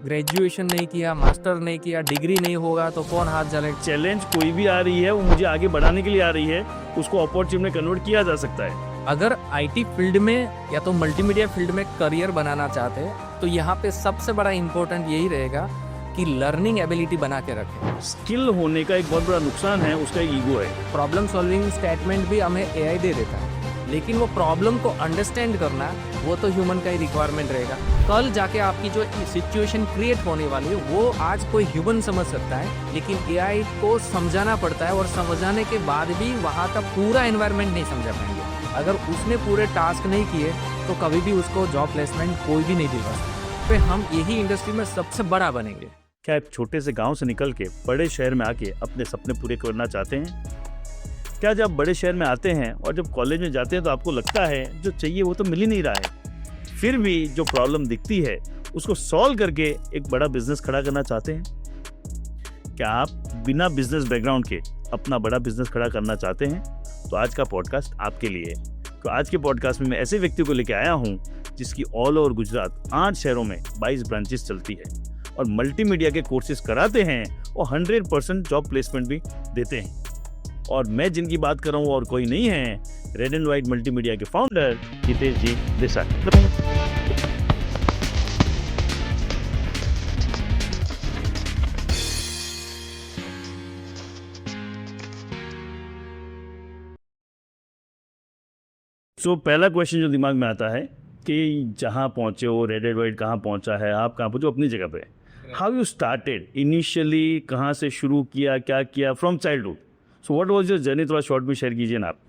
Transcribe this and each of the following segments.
Graduation नहीं किया, master नहीं किया, डिग्री नहीं होगा तो कौन हाथ जलेगा। चैलेंज कोई भी आ रही है वो मुझे आगे बढ़ाने के लिए आ रही है, उसको अपॉर्चुनिटी में कन्वर्ट किया जा सकता है। अगर आईटी फील्ड में या तो मल्टीमीडिया फील्ड में करियर बनाना चाहते हैं तो यहाँ पे सबसे बड़ा इम्पोर्टेंट यही रहेगा कि लर्निंग एबिलिटी बना के रखें। स्किल होने का एक बहुत बड़ा नुकसान है, उसका एक ईगो है। प्रॉब्लम सॉल्विंग स्टेटमेंट भी हमें एआई दे देता है, लेकिन वो प्रॉब्लम को अंडरस्टैंड करना वो तो ह्यूमन का ही रिक्वायरमेंट रहेगा। कल जाके आपकी जो सिचुएशन क्रिएट होने वाली है वो आज कोई ह्यूमन समझ सकता है, लेकिन एआई को समझाना पड़ता है और समझाने के बाद भी वहाँ का पूरा एनवायरनमेंट नहीं समझा पाएंगे। अगर उसने पूरे टास्क नहीं किए तो कभी भी उसको जॉब प्लेसमेंट कोई भी नहीं दिलवा सकता। फिर हम यही इंडस्ट्री में सबसे बड़ा बनेंगे। क्या आप छोटे से गांव से निकल के बड़े शहर में आके अपने सपने पूरे करना चाहते हैं? क्या जब बड़े शहर में आते हैं और जब कॉलेज में जाते हैं तो आपको लगता है जो चाहिए वो तो मिल ही नहीं रहा है, फिर भी जो प्रॉब्लम दिखती है उसको सॉल्व करके एक बड़ा बिजनेस खड़ा करना चाहते हैं? क्या आप बिना बिजनेस बैकग्राउंड के अपना बड़ा बिजनेस खड़ा करना चाहते हैं? तो आज का पॉडकास्ट आपके लिए है। तो आज के पॉडकास्ट में मैं ऐसे व्यक्ति को लेकर आया हूँ जिसकी ऑल ओवर गुजरात 8 शहरों में 22 ब्रांचेस चलती है और मल्टीमीडिया के कोर्सेज कराते हैं और 100% जॉब प्लेसमेंट भी देते हैं। और मैं जिनकी बात कर रहा हूँ और कोई नहीं है, रेड एंड व्हाइट मल्टीमीडिया के फाउंडर हितेश जी देसाई। सो पहला क्वेश्चन जो दिमाग में आता है कि जहाँ पहुँचे हो, रेड एंड व्हाइट कहाँ पहुँचा है, आप कहाँ पहुँचे अपनी जगह पे, हाउ यू स्टार्टेड इनिशियली, कहाँ से शुरू किया, क्या किया from childhood? So what was your journey, थोड़ा शॉर्ट में शेयर कीजिए ना आप।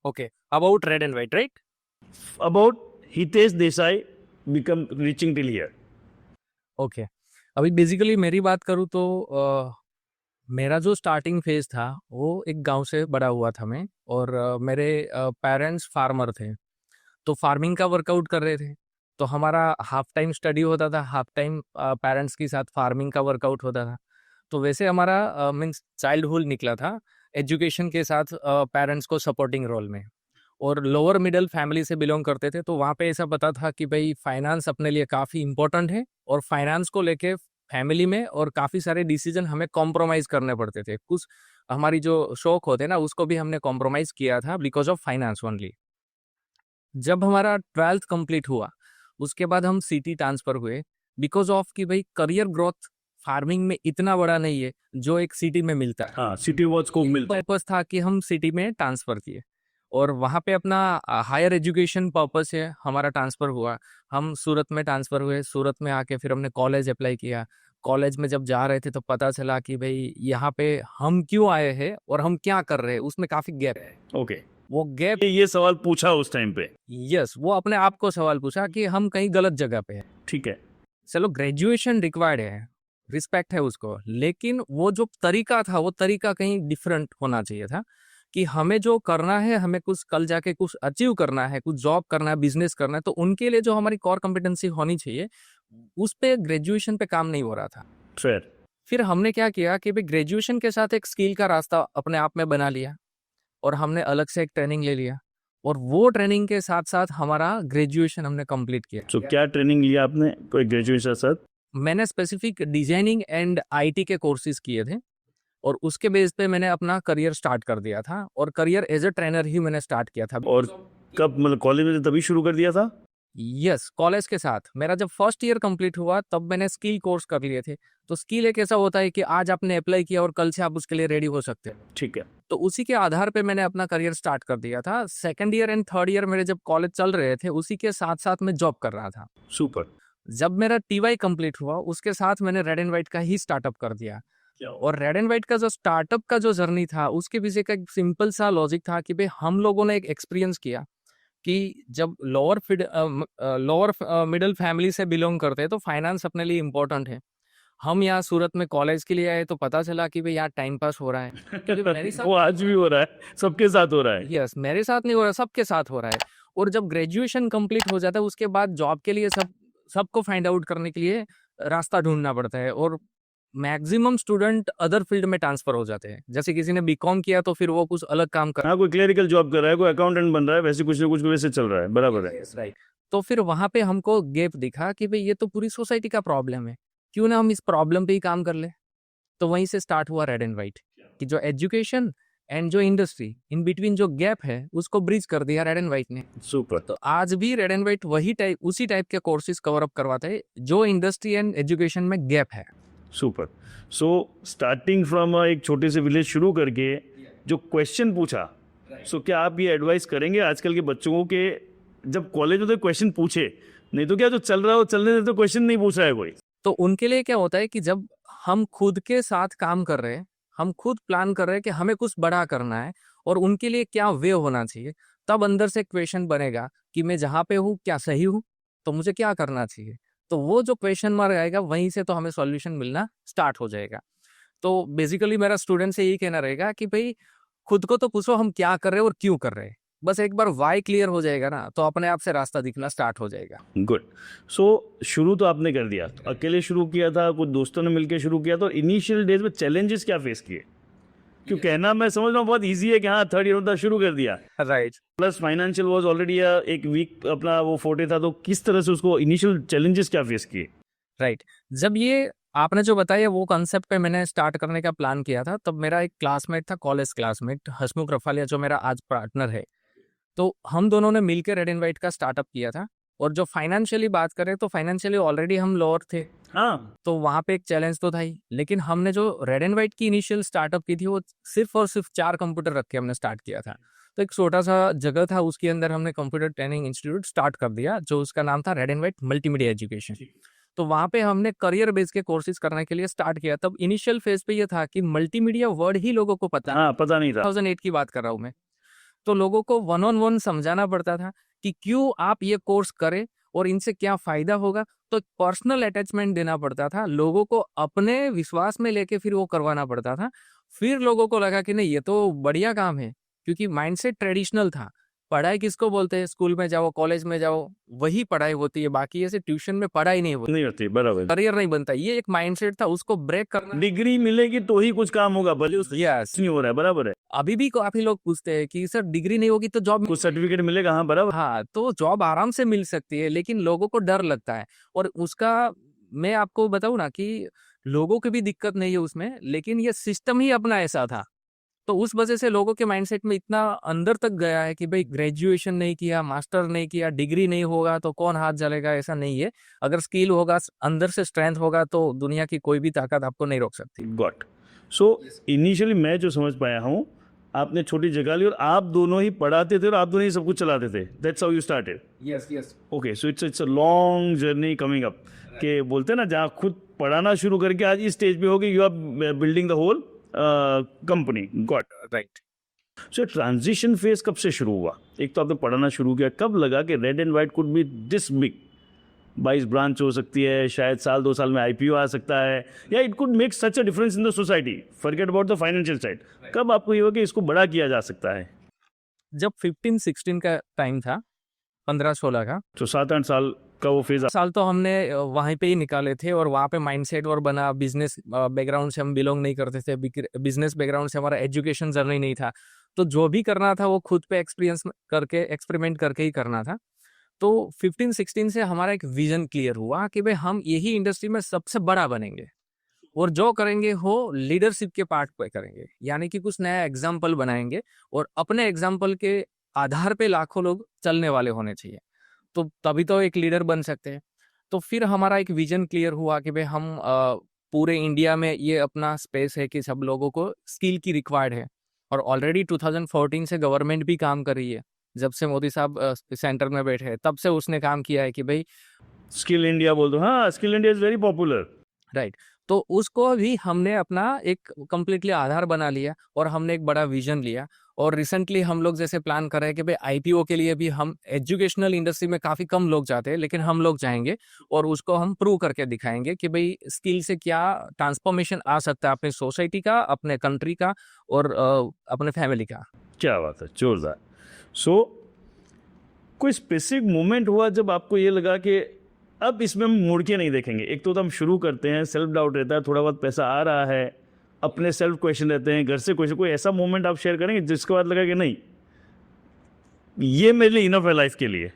Okay, about red and white, right? About Hitesh Desai become reaching till here. Okay, अभी बेसिकली मेरी बात करूँ तो मेरा जो स्टार्टिंग फेज था वो एक गांव से बड़ा हुआ था मैं, और मेरे पेरेंट्स फार्मर थे, तो फार्मिंग का वर्कआउट कर रहे थे। तो हमारा हाफ टाइम स्टडी होता था, हाफ टाइम पेरेंट्स के साथ फार्मिंग का वर्कआउट होता था। तो वैसे हमारा मीन्स चाइल्डहुड निकला था एजुकेशन के साथ, पेरेंट्स को सपोर्टिंग रोल में, और लोअर मिडिल फैमिली से बिलोंग करते थे। तो वहाँ पे ऐसा पता था कि भाई फाइनेंस अपने लिए काफ़ी इंपॉर्टेंट है, और फाइनेंस को लेके फैमिली में और काफ़ी सारे डिसीजन हमें कॉम्प्रोमाइज़ करने पड़ते थे। कुछ हमारी जो शौक होते ना उसको भी हमने कॉम्प्रोमाइज़ किया था बिकॉज ऑफ फाइनेंस ओनली। जब हमारा 12th कंप्लीट हुआ उसके बाद हम सिटी ट्रांसफ़र हुए, बिकॉज ऑफ कि भाई करियर ग्रोथ फार्मिंग में इतना बड़ा नहीं है जो एक सिटी में मिलता है। हाँ, सिटी वॉच को मिलता है। पर्पस था कि हम सिटी में ट्रांसफ़र किए, और वहाँ पे अपना हायर एजुकेशन पर्पस से हमारा ट्रांसफ़र हुआ। हम सूरत में ट्रांसफ़र हुए, सूरत में आके फिर हमने कॉलेज अप्लाई किया। कॉलेज में जब जा रहे थे तो पता चला कि भाई यहाँ पे हम क्यों आए हैं और हम क्या कर रहे हैं, उसमें काफ़ी गैप है। ओके, वो गैप, ये सवाल पूछा उस टाइम पे? यस, वो अपने आप को सवाल पूछा कि हम कहीं गलत जगह पे हैं। ठीक है। चलो ग्रेजुएशन रिक्वायर्ड है, रिस्पेक्ट है उसको, लेकिन वो जो तरीका था वो तरीका कहीं डिफरेंट होना चाहिए था। कि हमें जो करना है, हमें कुछ कल जाके कुछ अचीव करना है, कुछ जॉब करना है, बिजनेस करना है, तो उनके लिए जो हमारी कोर कॉम्पिटेंसी होनी चाहिए उस पे ग्रेजुएशन पे काम नहीं हो रहा था। फेयर। फिर हमने क्या किया कि भाई ग्रेजुएशन के साथ एक स्किल का रास्ता अपने आप में बना लिया, और हमने अलग से एक ट्रेनिंग ले लिया, और वो ट्रेनिंग के साथ साथ हमारा ग्रेजुएशन हमने कंप्लीट किया। सो क्या ट्रेनिंग लिया आपने कोई ग्रेजुएशन के साथ? मैंने स्पेसिफिक डिजाइनिंग एंड आईटी के कोर्सेज किए थे, और उसके बेस पे मैंने अपना करियर स्टार्ट कर दिया था, और करियर एज अ ट्रेनर ही मैंने स्टार्ट किया था। और कब, मतलब कॉलेज में तभी शुरू कर दिया था? यस, कॉलेज के साथ मेरा जब फर्स्ट ईयर कंप्लीट हुआ तब मैंने स्किल कोर्स कर लिए थे। तो स्किल एक ऐसा होता है कि आज आपने अप्लाई किया और कल से आप उसके लिए रेडी हो सकते हैं। ठीक है। तो उसी के आधार पे मैंने अपना करियर स्टार्ट कर दिया था। Second year and third year मेरे जब कॉलेज चल रहे थे उसी के साथ साथ मैं जॉब कर रहा था। सुपर। जब मेरा टीवाई कंप्लीट हुआ उसके साथ मैंने रेड एंड व्हाइट का ही स्टार्टअप कर दिया। और रेड एंड व्हाइट का जो स्टार्टअप का जो जर्नी था उसके पीछे का एक सिंपल सा लॉजिक था कि भाई हम लोगों ने एक एक्सपीरियंस किया कि जब लोअर मिडिल फैमिली से बिलोंग करते हैं तो फाइनेंस अपने लिए इम्पोर्टेंट है। हम यहाँ सूरत में कॉलेज के लिए आए तो पता चला कि भाई यहाँ टाइम पास हो रहा है। मेरे साथ वो आज भी हो रहा है, सबके साथ हो रहा है। यस, मेरे साथ नहीं हो रहा, सबके साथ हो रहा है। और जब ग्रेजुएशन कंप्लीट हो जाता है उसके बाद जॉब के लिए सबको फाइंड आउट करने के लिए रास्ता ढूंढना पड़ता है, और मैक्सिमम स्टूडेंट अदर फील्ड में ट्रांसफर हो जाते हैं। जैसे किसी ने बीकॉम किया तो फिर वो कुछ अलग काम कर, हाँ, कोई क्लरिकल जॉब कर रहा है, कोई अकाउंटेंट बन रहा है, वैसे कुछ ना कुछ वैसे चल रहा है। बराबर है। राइट। तो फिर वहां पे हमको गैप दिखा कि भाई ये तो पूरी सोसाइटी का प्रॉब्लम है क्यों ना हम इस प्रॉब्लम पे ही काम कर ले। तो वहीं से स्टार्ट हुआ रेड एंड वाइट कि जो एजुकेशन एंड जो इंडस्ट्री इन बिटवीन जो गैप है उसको ब्रिज कर दिया रेड एंड वाइट ने। सुपर। तो आज भी रेड एंड वाइट उसी टाइप के कोर्सेज कवर अप करवाते हैं जो इंडस्ट्री एंड एजुकेशन में गैप है। सुपर। सो स्टार्टिंग फ्रॉम एक छोटे से विलेज शुरू करके जो क्वेश्चन पूछा, सो क्या आप ये एडवाइस करेंगे आजकल के बच्चों को कि जब कॉलेज में तो क्वेश्चन पूछे, नहीं तो क्या जो चल रहा है वो चलने दे, तो क्वेश्चन नहीं पूछ रहा है कोई। तो उनके लिए क्या होता है कि जब हम खुद के साथ काम कर रहे हैं, हम खुद प्लान कर रहे हैं कि हमें कुछ बड़ा करना है और उनके लिए क्या वे होना चाहिए, तब अंदर से क्वेश्चन बनेगा कि मैं जहाँ पे हूँ क्या सही हूँ, तो मुझे क्या करना चाहिए। तो वो जो क्वेश्चन मार्क आएगा वहीं से तो हमें सॉल्यूशन मिलना स्टार्ट हो जाएगा। तो बेसिकली मेरा स्टूडेंट से यही कहना रहेगा कि भाई खुद को तो पूछो हम क्या कर रहे हैं और क्यों कर रहे हैं। बस एक बार वाई क्लियर हो जाएगा ना तो अपने आप से रास्ता दिखना स्टार्ट हो जाएगा। गुड। सो शुरू तो आपने कर दिया, तो अकेले शुरू किया था, कुछ दोस्तों ने मिलकर शुरू किया, तो इनिशियल डेज में चैलेंजेस क्या फेस किए? क्यों कहना मैं समझ रहा हूँ बहुत इजी है कि हाँ थर्ड ईयर में शुरू कर दिया, right. Plus financial was already एक वीक अपना वो फोर्टे था, तो किस तरह से उसको इनिशियल चैलेंजेस क्या फेस किए? राइट। जब ये आपने जो बताया वो कंसेप्ट पे मैंने स्टार्ट करने का प्लान किया था, तब मेरा एक क्लासमेट था, कॉलेज क्लासमेट हसमुख रफालिया, जो मेरा आज पार्टनर है। तो हम दोनों ने मिलकर रेड एंड वाइट का स्टार्टअप किया था। और जो फाइनेंशियली बात करें तो फाइनेंशियली ऑलरेडी हम लोअर थे, हाँ, तो वहाँ पे एक चैलेंज तो था ही। लेकिन हमने जो रेड एंड वाइट की इनिशियल स्टार्टअप की थी वो सिर्फ और सिर्फ 4 कंप्यूटर रख के हमने स्टार्ट किया था। तो एक छोटा सा जगह था, उसके अंदर हमने कंप्यूटर ट्रेनिंग इंस्टीट्यूट स्टार्ट कर दिया, जो उसका नाम था red and white multimedia education. तो वहाँ पे हमने करियर बेस के कोर्सेज करने के लिए स्टार्ट किया। तब इनिशियल फेज पे ये था कि मल्टीमीडिया वर्ड ही लोगों को पता, हाँ पता नहीं था। 2008 की बात कर रहा हूँ मैं। तो लोगों को वन ऑन वन समझाना पड़ता था कि क्यों आप ये कोर्स करें और इनसे क्या फायदा होगा। तो पर्सनल अटैचमेंट देना पड़ता था, लोगों को अपने विश्वास में लेके फिर वो करवाना पड़ता था। फिर लोगों को लगा कि नहीं ये तो बढ़िया काम है, क्योंकि माइंडसेट ट्रेडिशनल था। पढ़ाई किसको बोलते हैं, स्कूल में जाओ कॉलेज में जाओ वही पढ़ाई होती है, बाकी ऐसे ट्यूशन में पढ़ाई नहीं होती, नहीं होती, बराबर। करियर नहीं बनता। ये एक माइंडसेट था, उसको ब्रेक करना। डिग्री मिलेगी तो ही कुछ काम होगा, भले उस यस, नहीं हो रहा है, बराबर है। अभी भी काफी लोग पूछते हैं कि सर डिग्री नहीं होगी तो जॉब, कुछ सर्टिफिकेट मिलेगा, हाँ बराबर। हाँ तो जॉब आराम से मिल सकती है, लेकिन लोगों को डर लगता है। और उसका मैं आपको बताऊं ना कि लोगों की भी दिक्कत नहीं है उसमें, लेकिन ये सिस्टम ही अपना ऐसा था। तो उस वजह से लोगों के माइंडसेट में इतना अंदर तक गया है कि भाई ग्रेजुएशन नहीं किया, मास्टर नहीं किया, डिग्री नहीं होगा तो कौन हाथ जलेगा। ऐसा नहीं है, अगर स्किल होगा, अंदर से स्ट्रेंथ होगा, तो दुनिया की कोई भी ताकत आपको नहीं रोक सकती। गॉट। सो इनिशियली मैं जो समझ पाया हूँ, आपने छोटी जगह ली और आप दोनों ही पढ़ाते थे और आप दोनों ही सब कुछ चलाते थे। That's how you started. Yes yes. Okay, so it's a long journey coming up, के बोलते हैं ना, जहाँ खुद पढ़ाना शुरू करके आज इस स्टेज पे हो गई, you are building the whole company. Got. Right. So transition phase कब से शुरू हुआ? एक तो आपने पढ़ाना शुरू किया, कब लगा कि red and white could be this big? 22 branch हो सकती है, शायद साल 2 साल में आईपीओ आ सकता है, या it could make such a difference in the society, forget about the financial side. कब आपको ये हुआ कि इसको बड़ा किया जा सकता है? जब 15-16 का टाइम था, 15-16 का, तो 7-8 साल का वो फेज। साल तो हमने वहीं पे ही निकाले थे। और वहाँ पे माइंडसेट और बना, बिजनेस बैकग्राउंड से हम बिलोंग नहीं करते थे, बिजनेस बैकग्राउंड से हमारा एजुकेशन जर्नी नहीं था। तो जो भी करना था वो खुद पे एक्सपेरिमेंट करके ही करना था। तो 15-16 से हमारा एक विजन क्लियर हुआ कि भाई हम यही इंडस्ट्री में सबसे बड़ा बनेंगे, और जो करेंगे हो लीडरशिप के पार्ट पे करेंगे, यानी कि कुछ नया एग्जाम्पल बनाएंगे और अपने एग्जाम्पल के आधार पे लाखों लोग चलने वाले होने चाहिए। तो तभी तो एक लीडर बन सकते हैं। तो फिर हमारा एक विजन क्लियर हुआ कि भाई हम पूरे इंडिया में ये अपना स्पेस है कि सब लोगों को स्किल की रिक्वायर्ड है। और ऑलरेडी 2014 से गवर्नमेंट भी काम कर रही है, जब से मोदी साहब सेंटर में बैठे हैं तब से उसने काम किया है कि भाई स्किल इंडिया बोल दो। हाँ, skill India is very popular. Right. तो उसको भी हमने अपना एक कंप्लीटली आधार बना लिया और हमने एक बड़ा विजन लिया। और रिसेंटली हम लोग जैसे प्लान कर रहे हैं कि भाई आईपीओ के लिए भी हम, एजुकेशनल इंडस्ट्री में काफ़ी कम लोग जाते हैं लेकिन हम लोग जाएंगे और उसको हम प्रूव करके दिखाएंगे कि भाई स्किल से क्या ट्रांसफॉर्मेशन आ सकता है अपनी सोसाइटी का, अपने कंट्री का और अपने फैमिली का। क्या बात है, जोरदार। सो कोई स्पेसिफिक मोमेंट हुआ जब आपको ये लगा कि अब इसमें हम मुड़ के नहीं देखेंगे? एक तो हम शुरू करते हैं, सेल्फ डाउट रहता है, थोड़ा बहुत पैसा आ रहा है, अपने सेल्फ क्वेश्चन रहते हैं, घर से क्वेश्चन, कोई ऐसा मोमेंट आप शेयर करेंगे जिसके बाद लगा कि नहीं ये मेरे लिए इनफ है लाइफ के लिए?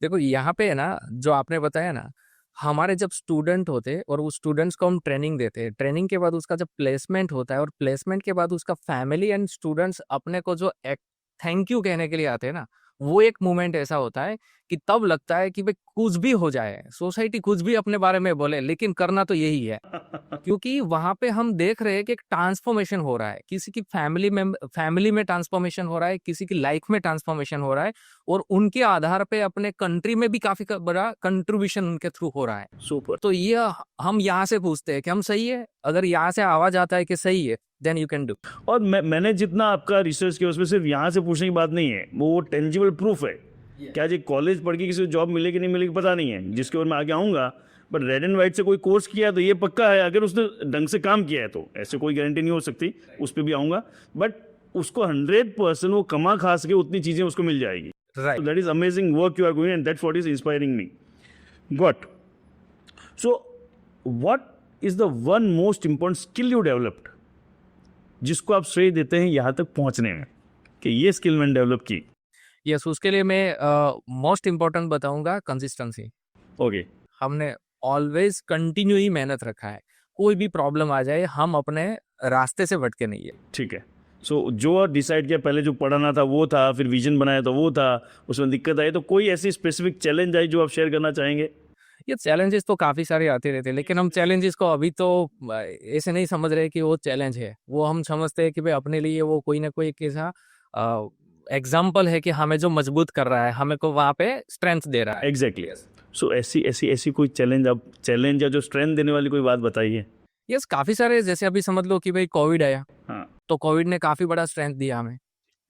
देखो यहाँ पे है ना, जो आपने बताया ना, हमारे जब स्टूडेंट होते और उस स्टूडेंट्स को हम ट्रेनिंग देते हैं, ट्रेनिंग के बाद उसका जब प्लेसमेंट होता है और प्लेसमेंट के बाद उसका फैमिली एंड स्टूडेंट्स अपने को जो एक थैंक यू कहने के लिए आते हैं ना, वो एक मोमेंट ऐसा होता है कि तब लगता है कि भाई कुछ भी हो जाए, सोसाइटी कुछ भी अपने बारे में बोले, लेकिन करना तो यही है। क्योंकि वहां पे हम देख रहे हैं कि एक ट्रांसफॉर्मेशन हो रहा है, किसी की फैमिली में ट्रांसफॉर्मेशन हो रहा है, किसी की लाइफ में ट्रांसफॉर्मेशन हो रहा है, और उनके आधार पे अपने कंट्री में भी काफी बड़ा कंट्रीब्यूशन उनके थ्रू हो रहा है। सुपर। तो ये हम यहाँ से पूछते हैं कि हम सही है। अगर यहाँ से आवाज आता है कि सही है, देन यू कैन डू। और मैंने जितना आपका रिसर्च किया उसमें सिर्फ यहाँ से पूछने की बात नहीं है, वो टेंजिबल प्रूफ है। क्या जी कॉलेज पढ़ के किसी को जॉब मिलेगी नहीं मिलेगी पता नहीं है, जिसके ओर मैं आगे आऊँगा, बट रेड एंड वाइट से कोई कोर्स किया तो ये पक्का है, अगर उसने ढंग से काम किया है तो ऐसे कोई गारंटी नहीं हो सकती, उस पर भी आऊँगा, बट उसको 100% वो कमा खा सके उतनी चीज़ें उसको मिल जाएगी। Right. That is amazing work you are doing and that's what is inspiring me. Got. So what is the one most important skill you developed जिसको आप श्रेय देते हैं यहाँ तक पहुँचने में, कि ये स्किल मैंने डेवलप की? यस, उसके लिए मैं मोस्ट इम्पोर्टेंट बताऊंगा कंसिस्टेंसी। ओके। हमने ऑलवेज कंटिन्यू ही मेहनत रखा है, कोई भी प्रॉब्लम आ जाए हम अपने रास्ते से भटके नहीं है। ठीक है। सो जो डिसाइड किया, पहले जो पढ़ाना था वो था, फिर विजन बनाया तो वो था, उसमें दिक्कत आई, तो कोई ऐसी स्पेसिफिक चैलेंज आई जो आप शेयर करना चाहेंगे? ये चैलेंजेस तो काफ़ी सारे आते रहते हैं, लेकिन हम चैलेंजेस को अभी तो ऐसे नहीं समझ रहे कि वो चैलेंज है। वो हम समझते हैं कि भाई अपने लिए वो कोई ना कोई एक ऐसा एग्जाम्पल है कि हमें जो मजबूत कर रहा है, हमें को वहाँ पे स्ट्रेंथ दे रहा है। एग्जैक्टली। सो ऐसी कोई चैलेंज या जो स्ट्रेंथ देने वाली कोई बात बताइए। यस, काफ़ी सारे, जैसे अभी समझ लो कि भाई कोविड आया, हाँ। तो कोविड ने काफ़ी बड़ा स्ट्रेंथ दिया हमें,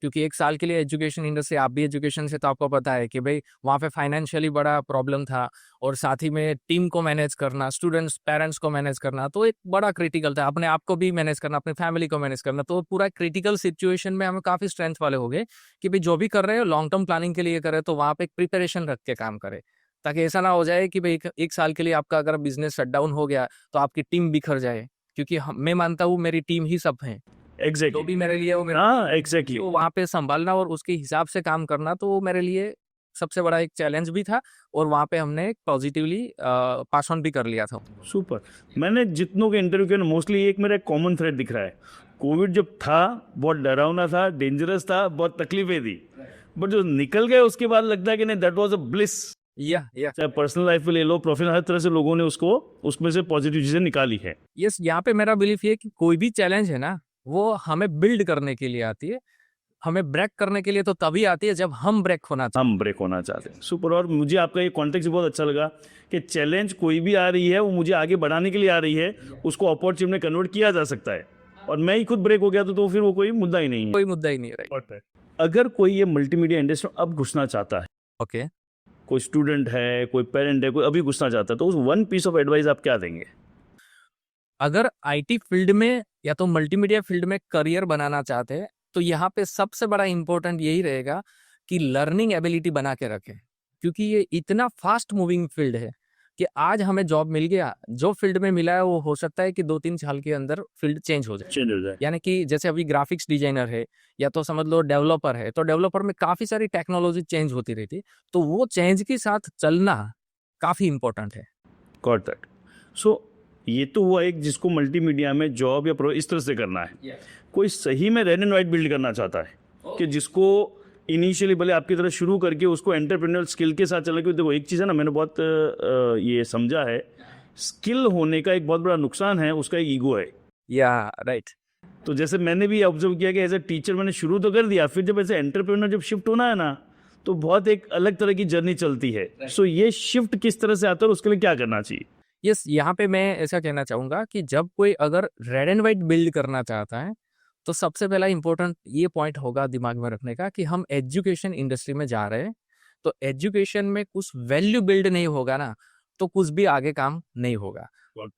क्योंकि एक साल के लिए एजुकेशन इंडस्ट्री, आप भी एजुकेशन से, तो आपको पता है कि भाई वहाँ पे फाइनेंशियली बड़ा प्रॉब्लम था, और साथ ही में टीम को मैनेज करना, स्टूडेंट्स पेरेंट्स को मैनेज करना, तो एक बड़ा क्रिटिकल था। अपने आप को भी मैनेज करना, अपनी फैमिली को मैनेज करना, तो पूरा क्रिटिकल सिचुएशन में हम काफ़ी स्ट्रेंथ वाले हो गए कि भाई जो भी कर रहे हो लॉन्ग टर्म प्लानिंग के लिए करे, तो वहाँ पे एक प्रिपरेशन रख के काम करे, ताकि ऐसा ना हो जाए कि भाई एक साल के लिए आपका अगर बिजनेस शट डाउन हो गया तो आपकी टीम बिखर जाए। क्योंकि मैं मानता हूँ मेरी टीम ही सब है, जो एग्जैक्टली। भी मेरे लिए वो मेरा, हाँ एग्जैक्टली। तो वहाँ पे संभालना और उसके हिसाब से काम करना, तो वो मेरे लिए सबसे बड़ा एक चैलेंज भी था, और वहाँ पे हमने पॉजिटिवली पास ऑन भी कर लिया था। सुपर। मैंने जितनों के इंटरव्यू किया ना, मोस्टली एक मेरा कॉमन थ्रेड दिख रहा है। कोविड जब था बहुत डरावना था, डेंजरस था, बहुत तकलीफें थी, बट जो निकल गए उसके बाद लगता है कि नहीं, दैट वाज अ ब्लिस। या चाहे पर्सनल लाइफ में ले लो, प्रोफेशनल, हर तरह से लोगों ने उसको उसमें से पॉजिटिव चीजें निकाली है। यस, यहाँ पे मेरा बिलीफ ये है कि कोई भी चैलेंज है ना, वो हमें बिल्ड करने के लिए आती है, हमें ब्रेक करने के लिए तो तभी आती है जब हम ब्रेक होना चाहते हम ब्रेक होना चाहते हैं। सुपर। और मुझे आपका ये कॉन्टेक्स्ट बहुत अच्छा लगा कि चैलेंज कोई भी आ रही है, वो मुझे आगे बढ़ाने के लिए आ रही है, उसको अपॉर्चुनिटी में कन्वर्ट किया जा सकता है, और मैं ही खुद ब्रेक हो गया तो फिर वो कोई मुद्दा ही नहीं है। कोई मुद्दा ही नहीं है। अगर कोई ये मल्टीमीडिया इंडस्ट्री में अब घुसना चाहता है, ओके, कोई स्टूडेंट है, कोई पेरेंट है, कोई अभी घुसना चाहता है, तो उस वन पीस ऑफ एडवाइस आप क्या देंगे? अगर आईटी फील्ड में या तो मल्टीमीडिया फील्ड में करियर बनाना चाहते हैं, तो यहाँ पे सबसे बड़ा इंपॉर्टेंट यही रहेगा कि लर्निंग एबिलिटी बना के रखें, क्योंकि ये इतना फास्ट मूविंग फील्ड है कि आज हमें जॉब मिल गया, जो फील्ड में मिला है वो हो सकता है कि 2-3 साल के अंदर फील्ड चेंज हो जाए। यानी कि जैसे अभी ग्राफिक्स डिजाइनर है, या तो समझ लो डेवलपर है, तो डेवलपर में काफी सारी टेक्नोलॉजी चेंज होती रहती है, तो वो चेंज के साथ चलना काफी इंपॉर्टेंट है। Got that. सो ये तो हुआ एक जिसको मल्टीमीडिया में जॉब या प्रो इस तरह से करना है। कोई सही में रेड एंड वाइट बिल्ड करना चाहता है कि जिसको इनिशियली भले आपकी तरह शुरू करके उसको एंटरप्रेन्योर स्किल के साथ चलना, क्योंकि देखो एक चीज़ है ना, मैंने बहुत ये समझा है, स्किल होने का एक बहुत बड़ा नुकसान है, उसका एक ईगो है। या राइट। तो जैसे मैंने भी ऑब्जर्व किया कि एज ए टीचर मैंने शुरू तो कर दिया, फिर जब ऐसे एंटरप्रेन्योर जब शिफ्ट होना है ना, तो बहुत एक अलग तरह की जर्नी चलती है। सो ये शिफ्ट किस तरह से आता है और उसके लिए क्या करना चाहिए? यस, यहाँ पे मैं ऐसा कहना चाहूँगा कि जब कोई अगर रेड एंड वाइट बिल्ड करना चाहता है, तो सबसे पहला इंपॉर्टेंट ये पॉइंट होगा दिमाग में रखने का कि हम एजुकेशन इंडस्ट्री में जा रहे हैं, तो एजुकेशन में कुछ वैल्यू बिल्ड नहीं होगा ना, तो कुछ भी आगे काम नहीं होगा।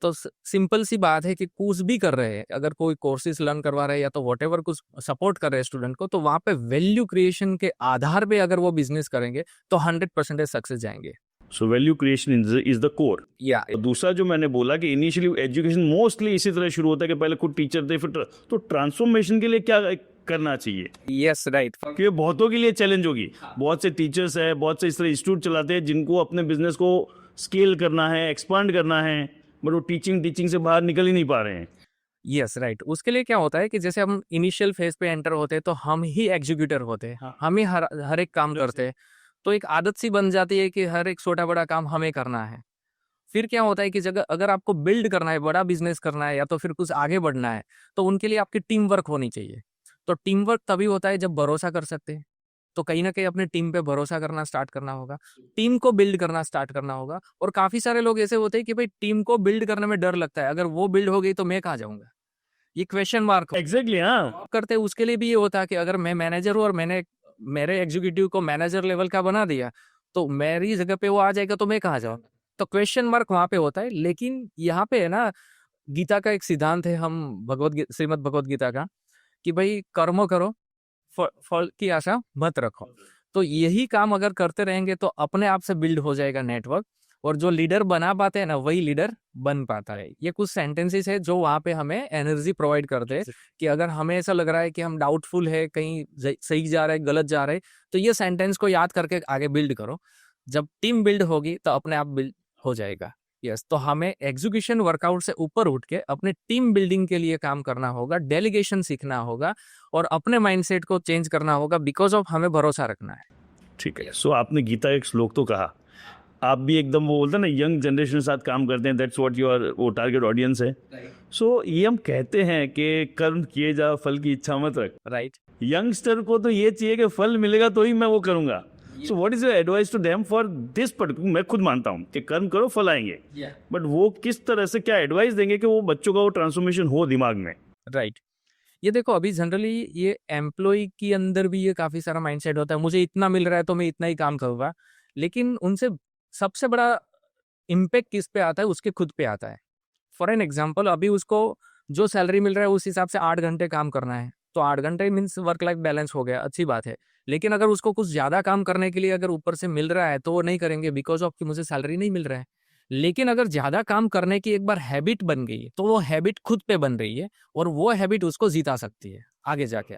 तो सिंपल सी बात है कि कुछ भी कर रहे हैं, अगर कोई कोर्सेज लर्न करवा रहे हैं या तो व्हाटएवर कुछ सपोर्ट कर रहे हैं स्टूडेंट को, तो वहाँ पे वैल्यू क्रिएशन के आधार पे अगर वो बिजनेस करेंगे तो 100% सक्सेस जाएंगे। So value creation is the core. या दूसरा जो मैंने बोला कि इनिशियली एजुकेशन मोस्टली इसी तरह शुरू होता है कि पहले खुद टीचर थे, फिर तो ट्रांसफॉर्मेशन के लिए क्या करना चाहिए? Yes right. क्योंकि बहुतों के लिए चैलेंज होगी, बहुत से टीचर्स है, बहुत से इस तरह इंस्टीट्यूट चलाते हैं जिनको अपने बिजनेस को स्केल करना है, एक्सपांड करना है, बट वो टीचिंग से बाहर निकल ही नहीं पा रहे हैं। Yes right. उसके लिए क्या होता है कि जैसे हम इनिशियल फेज पे एंटर होते हैं तो हम ही एग्जीक्यूटर होते हैं, हाँ। हम ही हर एक काम करते हैं। तो एक आदत सी बन जाती है कि हर एक छोटा बड़ा काम हमें करना है। फिर क्या होता है कि जगह अगर आपको बिल्ड करना है, बड़ा बिजनेस करना है या तो फिर कुछ आगे बढ़ना है, तो उनके लिए आपकी टीम वर्क होनी चाहिए। तो टीम वर्क तभी होता है जब भरोसा कर सकते हैं। तो कहीं ना कहीं अपने टीम पे भरोसा करना स्टार्ट करना होगा, टीम को बिल्ड करना स्टार्ट करना होगा। और काफी सारे लोग ऐसे होते हैं कि भाई टीम को बिल्ड करने में डर लगता है, अगर वो बिल्ड हो गई तो मैं कहाँ जाऊंगा, ये क्वेश्चन मार्क एग्जैक्टली, हाँ। करते हैं। उसके लिए भी ये होता है कि अगर मैं मैनेजर हूँ और मैंने मेरे एग्जीक्यूटिव को मैनेजर लेवल का बना दिया, तो मेरी जगह पे वो आ जाएगा तो मैं कहाँ जाऊँ। तो क्वेश्चन मार्क वहां पे होता है। लेकिन यहाँ पे है ना, गीता का एक सिद्धांत है, हम श्रीमद् भगवत गीता का, कि भाई कर्म करो, फल की आशा मत रखो। तो यही काम अगर करते रहेंगे तो अपने आप से बिल्ड हो जाएगा नेटवर्क। और जो लीडर बना पाते हैं ना, वही लीडर बन पाता है। ये कुछ सेंटेंसेस है जो वहां पे हमें एनर्जी प्रोवाइड करते हैं कि अगर हमें ऐसा लग रहा है कि हम डाउटफुल है, कहीं सही जा रहा है गलत जा रहा है, तो ये सेंटेंस को याद करके आगे बिल्ड करो। जब टीम बिल्ड होगी तो अपने आप बिल्ड हो जाएगा। यस, तो हमें एग्जीक्यूशन वर्कआउट से ऊपर उठ के अपने टीम बिल्डिंग के लिए काम करना होगा, डेलीगेशन सीखना होगा और अपने माइंडसेट को चेंज करना होगा, बिकॉज ऑफ हमें भरोसा रखना है। ठीक है। सो आपने गीता एक श्लोक तो कहा, आप भी एकदम वो बोलते हैं ना, यंग जनरेशन के साथ काम करते हैं, दैट्स व्हाट योर वो टारगेट ऑडियंस है। सो ये हम कहते हैं कि कर्म किए जा, फल की इच्छा मत रख। राइट। यंगस्टर को तो ये चाहिए कि फल मिलेगा तो ही मैं वो करूंगा। So what is your advice to them for this particular? मैं खुद मानता हूँ कि कर्म करो फल आएंगे, बट वो किस तरह से क्या एडवाइस देंगे कि वो बच्चों का वो ट्रांसफॉर्मेशन हो दिमाग में? राइट। ये देखो, अभी जनरली ये एम्प्लॉय के अंदर भी ये काफी सारा माइंडसेट होता है, मुझे इतना मिल रहा है तो मैं इतना ही काम करूंगा। लेकिन उनसे सबसे बड़ा इम्पेक्ट किस पे आता है, उसके खुद पे आता है। फॉर एन एग्जाम्पल, अभी उसको जो सैलरी मिल रहा है उस हिसाब से 8 घंटे काम करना है, तो 8 घंटे मीन्स वर्क लाइफ बैलेंस हो गया, अच्छी बात है। लेकिन अगर उसको कुछ ज्यादा काम करने के लिए अगर ऊपर से मिल रहा है तो वो नहीं करेंगे, बिकॉज ऑफ कि मुझे सैलरी नहीं मिल रहा है। लेकिन अगर ज्यादा काम करने की एक बार हैबिट बन गई है तो वो हैबिट खुद पे बन रही है और वो हैबिट उसको जीता सकती है आगे जाके।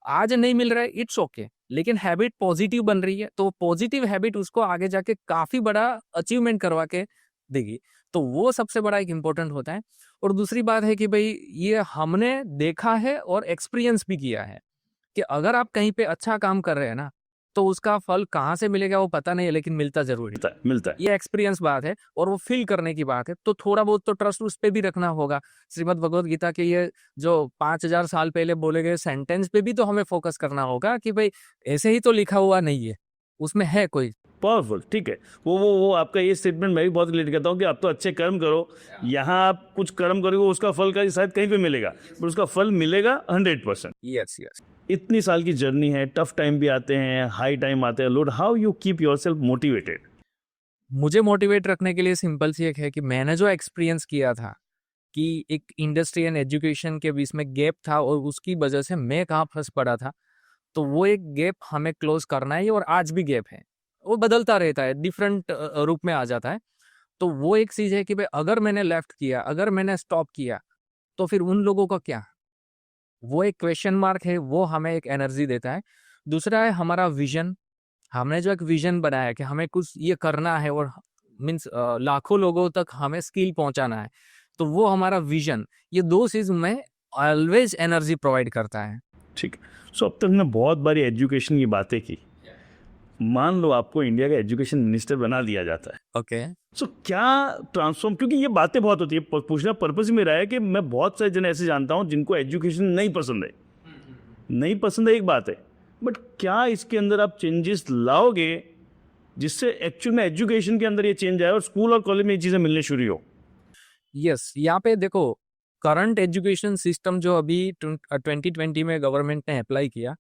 आज नहीं मिल रहा है, इट्स ओके, लेकिन हैबिट पॉजिटिव बन रही है, तो पॉजिटिव हैबिट उसको आगे जाके काफी बड़ा अचीवमेंट करवा के देगी। तो वो सबसे बड़ा एक इम्पोर्टेंट होता है। और दूसरी बात है कि भाई ये हमने देखा है और एक्सपीरियंस भी किया है कि अगर आप कहीं पे अच्छा काम कर रहे हैं ना, तो उसका फल कहाँ से मिलेगा वो पता नहीं है, लेकिन मिलता जरूर है। मिलता है। ये एक्सपीरियंस बात है और वो फील करने की बात है। तो थोड़ा बहुत तो ट्रस्ट उस पे भी रखना होगा। श्रीमद् भगवत गीता के ये जो 5000 साल पहले बोले गए सेंटेंस पे भी तो हमें फोकस करना होगा कि भाई ऐसे ही तो लिखा हुआ नहीं है, उसमें है कोई पावरफुल। ठीक है। वो आपका ये स्टेटमेंट मैं भी बहुत रिलेट करता हूँ कि आप तो अच्छे कर्म करो, यहाँ आप कुछ कर्म करोगे उसका फल का शायद कहीं पे मिलेगा, पर उसका फल मिलेगा 100%। Yes yes. इतनी साल की जर्नी है, टफ टाइम भी आते हैं, हाई टाइम आते हैं, load, how you keep yourself motivated? मुझे मोटिवेट रखने के लिए सिंपल सी एक है कि मैंने जो एक्सपीरियंस किया था कि एक इंडस्ट्री एंड एजुकेशन के बीच में गैप था और उसकी वजह से मैं कहाँ फंस पड़ा था, तो वो एक गैप हमें क्लोज करना है। और आज भी गैप है, वो बदलता रहता है, डिफरेंट रूप में आ जाता है। तो वो एक चीज है कि भाई अगर मैंने लेफ्ट किया, अगर मैंने स्टॉप किया, तो फिर उन लोगों का क्या, वो एक क्वेश्चन मार्क है, वो हमें एक एनर्जी देता है। दूसरा है हमारा विजन। हमने जो एक विजन बनाया कि हमें कुछ ये करना है और मीन्स लाखों लोगों तक हमें स्किल पहुंचाना है, तो वो हमारा विजन, ये दो चीज में ऑलवेज एनर्जी प्रोवाइड करता है। ठीक है। सो अब तक हमने बहुत बारी एजुकेशन की बातें की। मान लो आपको इंडिया का एजुकेशन मिनिस्टर बना दिया जाता है, ओके। सो क्या ट्रांसफॉर्म, क्योंकि ये बातें बहुत होती है, पूछना पर्पस ही मेरा है कि मैं बहुत सारे जन ऐसे जानता हूँ जिनको एजुकेशन नहीं पसंद है। नहीं पसंद है एक बात है, बट क्या इसके अंदर आप चेंजेस लाओगे जिससे एक्चुअल में एजुकेशन के अंदर ये चेंज आए और स्कूल और कॉलेज में ये चीज़ें मिलने शुरू हो? यस, यहाँ पे देखो, करंट एजुकेशन सिस्टम जो अभी 2020 में गवर्नमेंट ने अप्लाई किया,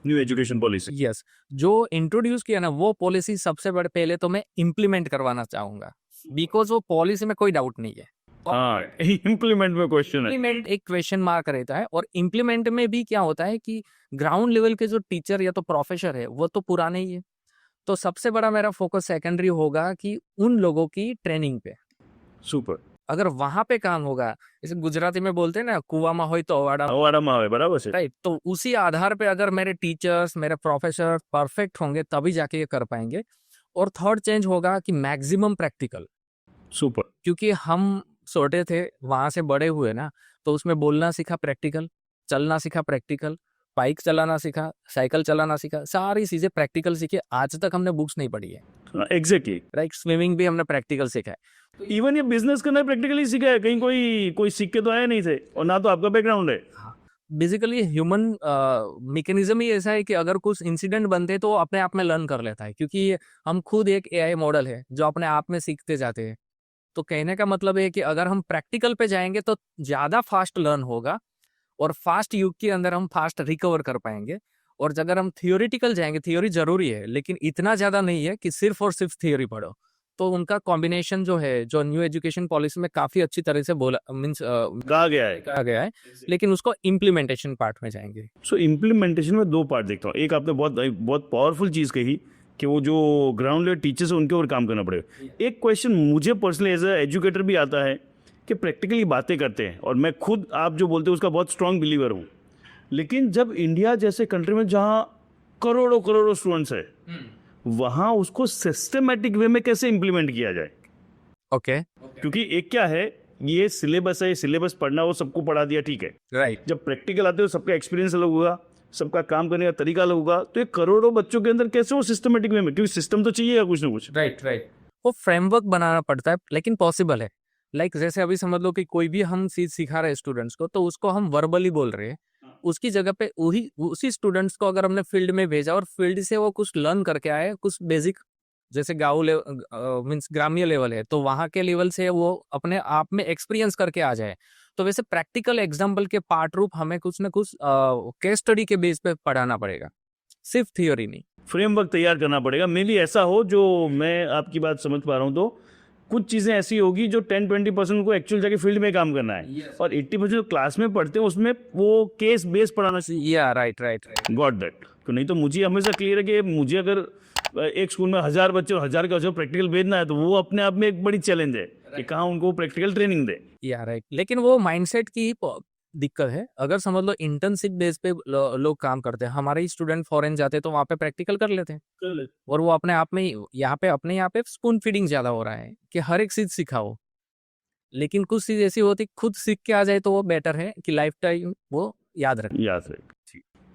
न्यू एजुकेशन पॉलिसी, यस, जो इंट्रोड्यूस किया ना, वो पॉलिसी सबसे बड़े पहले तो मैं इम्प्लीमेंट करवाना चाहूंगा, बिकॉज वो पॉलिसी में कोई डाउट नहीं है। हाँ, इम्प्लीमेंट में क्वेश्चन है। इम्प्लीमेंट एक क्वेश्चन मार्क रहता है। और इम्प्लीमेंट में भी क्या होता है कि ग्राउंड लेवल के जो टीचर या तो प्रोफेसर है वो तो पुराने ही है। तो सबसे बड़ा मेरा फोकस सेकेंडरी होगा कि उन लोगों की ट्रेनिंग पे, सुपर। अगर वहां पे काम होगा, जैसे गुजराती में बोलते हैं ना, कुआ में होय तो अवाड़ा, हमारा माँ है, बराबर से। राइट। तो उसी आधार पे अगर मेरे टीचर्स, मेरे प्रोफेसर परफेक्ट होंगे तभी जाके ये कर पाएंगे। और थर्ड चेंज होगा कि मैक्सिमम प्रैक्टिकल, सुपर। क्योंकि हम छोटे थे वहां से बड़े हुए ना, तो उसमें बोलना सीखा प्रैक्टिकल, चलना सीखा प्रैक्टिकल, बाइक चलाना सीखा, साइकिल चलाना सीखा, सारी चीजें प्रैक्टिकल सीखे। आज तक हमने बुक्स नहीं पढ़ी है, एग्जैक्टली। राइट? स्विमिंग भी हमने प्रैक्टिकल सीखा है। इवन ये बिजनेस करना प्रैक्टिकली सीखा है, कहीं कोई कोई सीख के तो आया नहीं थे, और ना तो आपका बैकग्राउंड है। बेसिकली ह्यूमन मैकेनिज्म ही ऐसा है कि अगर कुछ इंसिडेंट बनते हैं तो वो अपने आप में लर्न कर लेता है, क्योंकि हम खुद एक एआई मॉडल है जो अपने आप में सीखते जाते हैं। तो कहने का मतलब है कि अगर हम प्रैक्टिकल पे जाएंगे तो ज्यादा फास्ट लर्न होगा, और फास्ट युग के अंदर हम फास्ट रिकवर कर पाएंगे। और अगर हम थियोरिटिकल जाएंगे, थियोरी जरूरी है लेकिन इतना ज्यादा नहीं है कि सिर्फ और सिर्फ थियोरी पढ़ो। तो उनका कॉम्बिनेशन जो है, जो न्यू एजुकेशन पॉलिसी में काफी अच्छी तरह से बोला, मीन्स कहा गया है। लेकिन उसको इम्प्लीमेंटेशन पार्ट में जाएंगे। सो इम्प्लीमेंटेशन में दो पार्ट देखता हूँ। एक आपने बहुत बहुत पावरफुल चीज़ कही कि वो जो ग्राउंड लेवल टीचर्स हैं उनके ऊपर काम करना पड़ेगा। एक क्वेश्चन मुझे पर्सनली एज ए एजुकेटर भी आता है कि प्रैक्टिकली बातें करते हैं, और मैं खुद आप जो बोलते हैं उसका बहुत स्ट्रांग बिलीवर हूँ, लेकिन जब इंडिया जैसे कंट्री में जहाँ करोड़ों करोड़ों स्टूडेंट्स है, वहाँ उसको सिस्टमेटिक वे में कैसे इम्प्लीमेंट किया जाए? ओके, क्योंकि एक क्या है, ये सिलेबस है, सिलेबस पढ़ना वो सबको पढ़ा दिया, ठीक है। राइट। जब प्रैक्टिकल आते हो सबका एक्सपीरियंस अलग होगा, सबका काम करने का तरीका अलग होगा, तो ये करोड़ों बच्चों के अंदर कैसे वो सिस्टमेटिक वे में, क्योंकि सिस्टम तो चाहिए कुछ ना कुछ। राइट। वो फ्रेमवर्क बनाना पड़ता है, लेकिन पॉसिबल है। लाइक जैसे अभी समझ लो कि कोई भी हम चीज सिखा रहे हैं स्टूडेंट्स को, तो उसको हम वर्बली बोल रहे हैं। उसकी जगह पे वही उसी स्टूडेंट्स को अगर हमने फील्ड में भेजा और फील्ड से वो कुछ लर्न करके आए, कुछ बेसिक, जैसे गाँव लेवल मीन्स ग्रामीण लेवल है, तो वहाँ के लेवल से वो अपने आप में एक्सपीरियंस करके आ जाए। तो वैसे प्रैक्टिकल एग्जाम्पल के पार्ट रूप हमें कुछ ना कुछ केस स्टडी के बेस पे पढ़ाना पड़ेगा, सिर्फ थियोरी नहीं। फ्रेमवर्क तैयार करना पड़ेगा। मेनली ऐसा हो, जो मैं आपकी बात समझ पा रहा हूँ, तो कुछ चीज़ें ऐसी होगी जो 10-20% को एक्चुअल जाके फील्ड में काम करना है, और 80% जो क्लास में पढ़ते हैं उसमें वो केस बेस पढ़ाना चाहिए। या राइट। Got that. तो नहीं तो मुझे हमेशा क्लियर है कि मुझे अगर एक स्कूल में 1000 बच्चे और 1000 का जो प्रैक्टिकल भेजना है, तो वो अपने आप में एक बड़ी चैलेंज है कि कहाँ उनको प्रैक्टिकल ट्रेनिंग दे। या राइट, लेकिन वो माइंडसेट की ही दिक्कत है। अगर समझ लो इंटर्नशिप बेस पे लोग काम करते हैं, हमारे ही स्टूडेंट फॉरेन जाते हैं तो वहाँ पे प्रैक्टिकल कर लेते हैं, और वो अपने आप में यहाँ पे स्पून फीडिंग ज्यादा हो रहा है कि हर एक चीज सिखाओ। लेकिन कुछ चीज ऐसी होती खुद सीख के आ जाए तो वो बेटर है कि लाइफ टाइम वो याद रखे।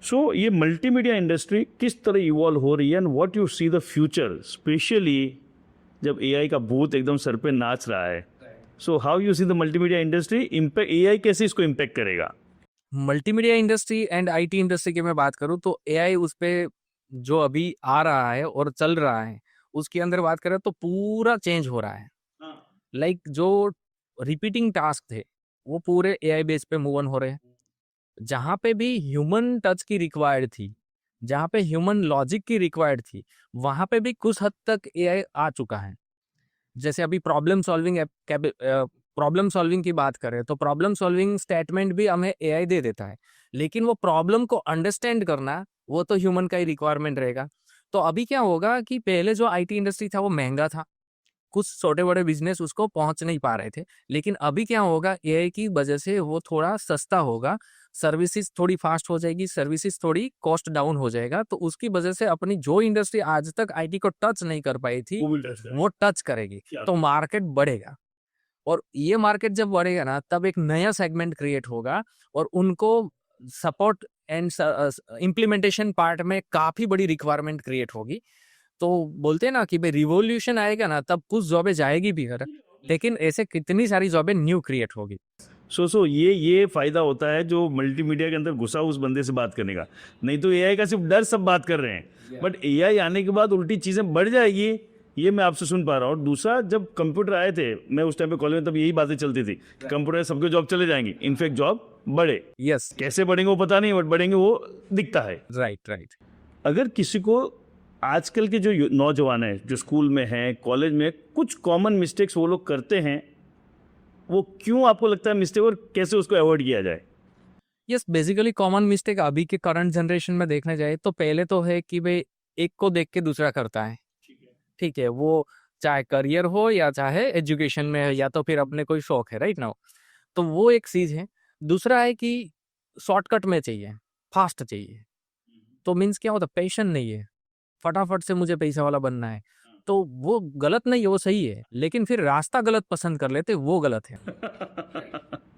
सो ये मल्टीमीडिया इंडस्ट्री किस तरह इवॉल्व हो रही है, and what you see the future, specially जब एआई का भूत एकदम सर पे नाच रहा है। So how you see the multimedia industry impact, AI कैसे इसको इम्पैक्ट करेगा? Multimedia industry and IT industry की मैं बात करूँ तो एआई उस पे जो अभी आ रहा है और चल रहा है, उसके अंदर बात करें तो पूरा चेंज हो रहा है। लाइक जो रिपीटिंग टास्क थे वो पूरे एआई बेस पे मूव ऑन हो रहे हैं। जहाँ पे भी ह्यूमन टच की रिक्वायर्ड थी, जहाँ पे ह्यूमन लॉजिक की रिक्वायर्ड थी, वहां पे भी कुछ हद तक एआई आ चुका है। जैसे अभी प्रॉब्लम सॉल्विंग की बात करें तो प्रॉब्लम सॉल्विंग स्टेटमेंट भी हमें एआई दे देता है, लेकिन वो प्रॉब्लम को अंडरस्टैंड करना वो तो ह्यूमन का ही रिक्वायरमेंट रहेगा। तो अभी क्या होगा कि पहले जो आईटी इंडस्ट्री था वो महंगा था, कुछ छोटे बड़े बिजनेस उसको पहुंच नहीं पा रहे थे, लेकिन अभी क्या होगा, एआई की वजह से वो थोड़ा सस्ता होगा, सर्विसेज थोड़ी फास्ट हो जाएगी, सर्विसेज थोड़ी कॉस्ट डाउन हो जाएगा। तो उसकी वजह से अपनी जो इंडस्ट्री आज तक आईटी को टच नहीं कर पाई थी वो टच करेगी, तो मार्केट बढ़ेगा। और ये मार्केट जब बढ़ेगा ना, तब एक नया सेगमेंट क्रिएट होगा, और उनको सपोर्ट एंड इम्प्लीमेंटेशन पार्ट में काफी बड़ी रिक्वायरमेंट क्रिएट होगी। तो बोलते हैं ना कि भाई रिवॉल्यूशन आएगा ना, तब कुछ जॉबें जाएगी भी घर, लेकिन ऐसे कितनी सारी जॉबें न्यू क्रिएट होगी। सो ये फायदा होता है जो मल्टीमीडिया के अंदर घुसा उस बंदे से बात करने का। नहीं तो एआई का सिर्फ डर सब बात कर रहे हैं, बट एआई आने के बाद उल्टी चीजें बढ़ जाएगी, ये मैं आपसे सुन पा रहा हूँ। दूसरा, जब कंप्यूटर आए थे, मैं उस टाइम पे कॉलेज में, तब यही बातें चलती थी, कंप्यूटर सबके जॉब चले जाएंगे, इनफैक्ट जॉब बढ़े। यस, कैसे बढ़ेंगे वो पता नहीं, बट बढ़ेंगे वो दिखता है। राइट। अगर किसी को आजकल के जो नौजवान हैं, जो स्कूल में हैं, कॉलेज में, कुछ कॉमन मिस्टेक्स वो लोग करते हैं, वो क्यों आपको लगता है मिस्टेक, और कैसे उसको अवॉइड किया जाए? यस, बेसिकली कॉमन मिस्टेक अभी के करंट जनरेशन में देखने जाए तो पहले तो है कि भाई एक को देख के दूसरा करता है। ठीक है, वो चाहे करियर हो या चाहे एजुकेशन में है या तो फिर अपने कोई शौक है, राइट नाउ, तो वो एक चीज है। दूसरा है कि शॉर्टकट में चाहिए, फास्ट चाहिए। तो मीन्स क्या होता है, पैशन नहीं है, फटाफट से मुझे पैसा वाला बनना है। तो वो गलत नहीं है, वो सही है, लेकिन फिर रास्ता गलत पसंद कर लेते, वो गलत है।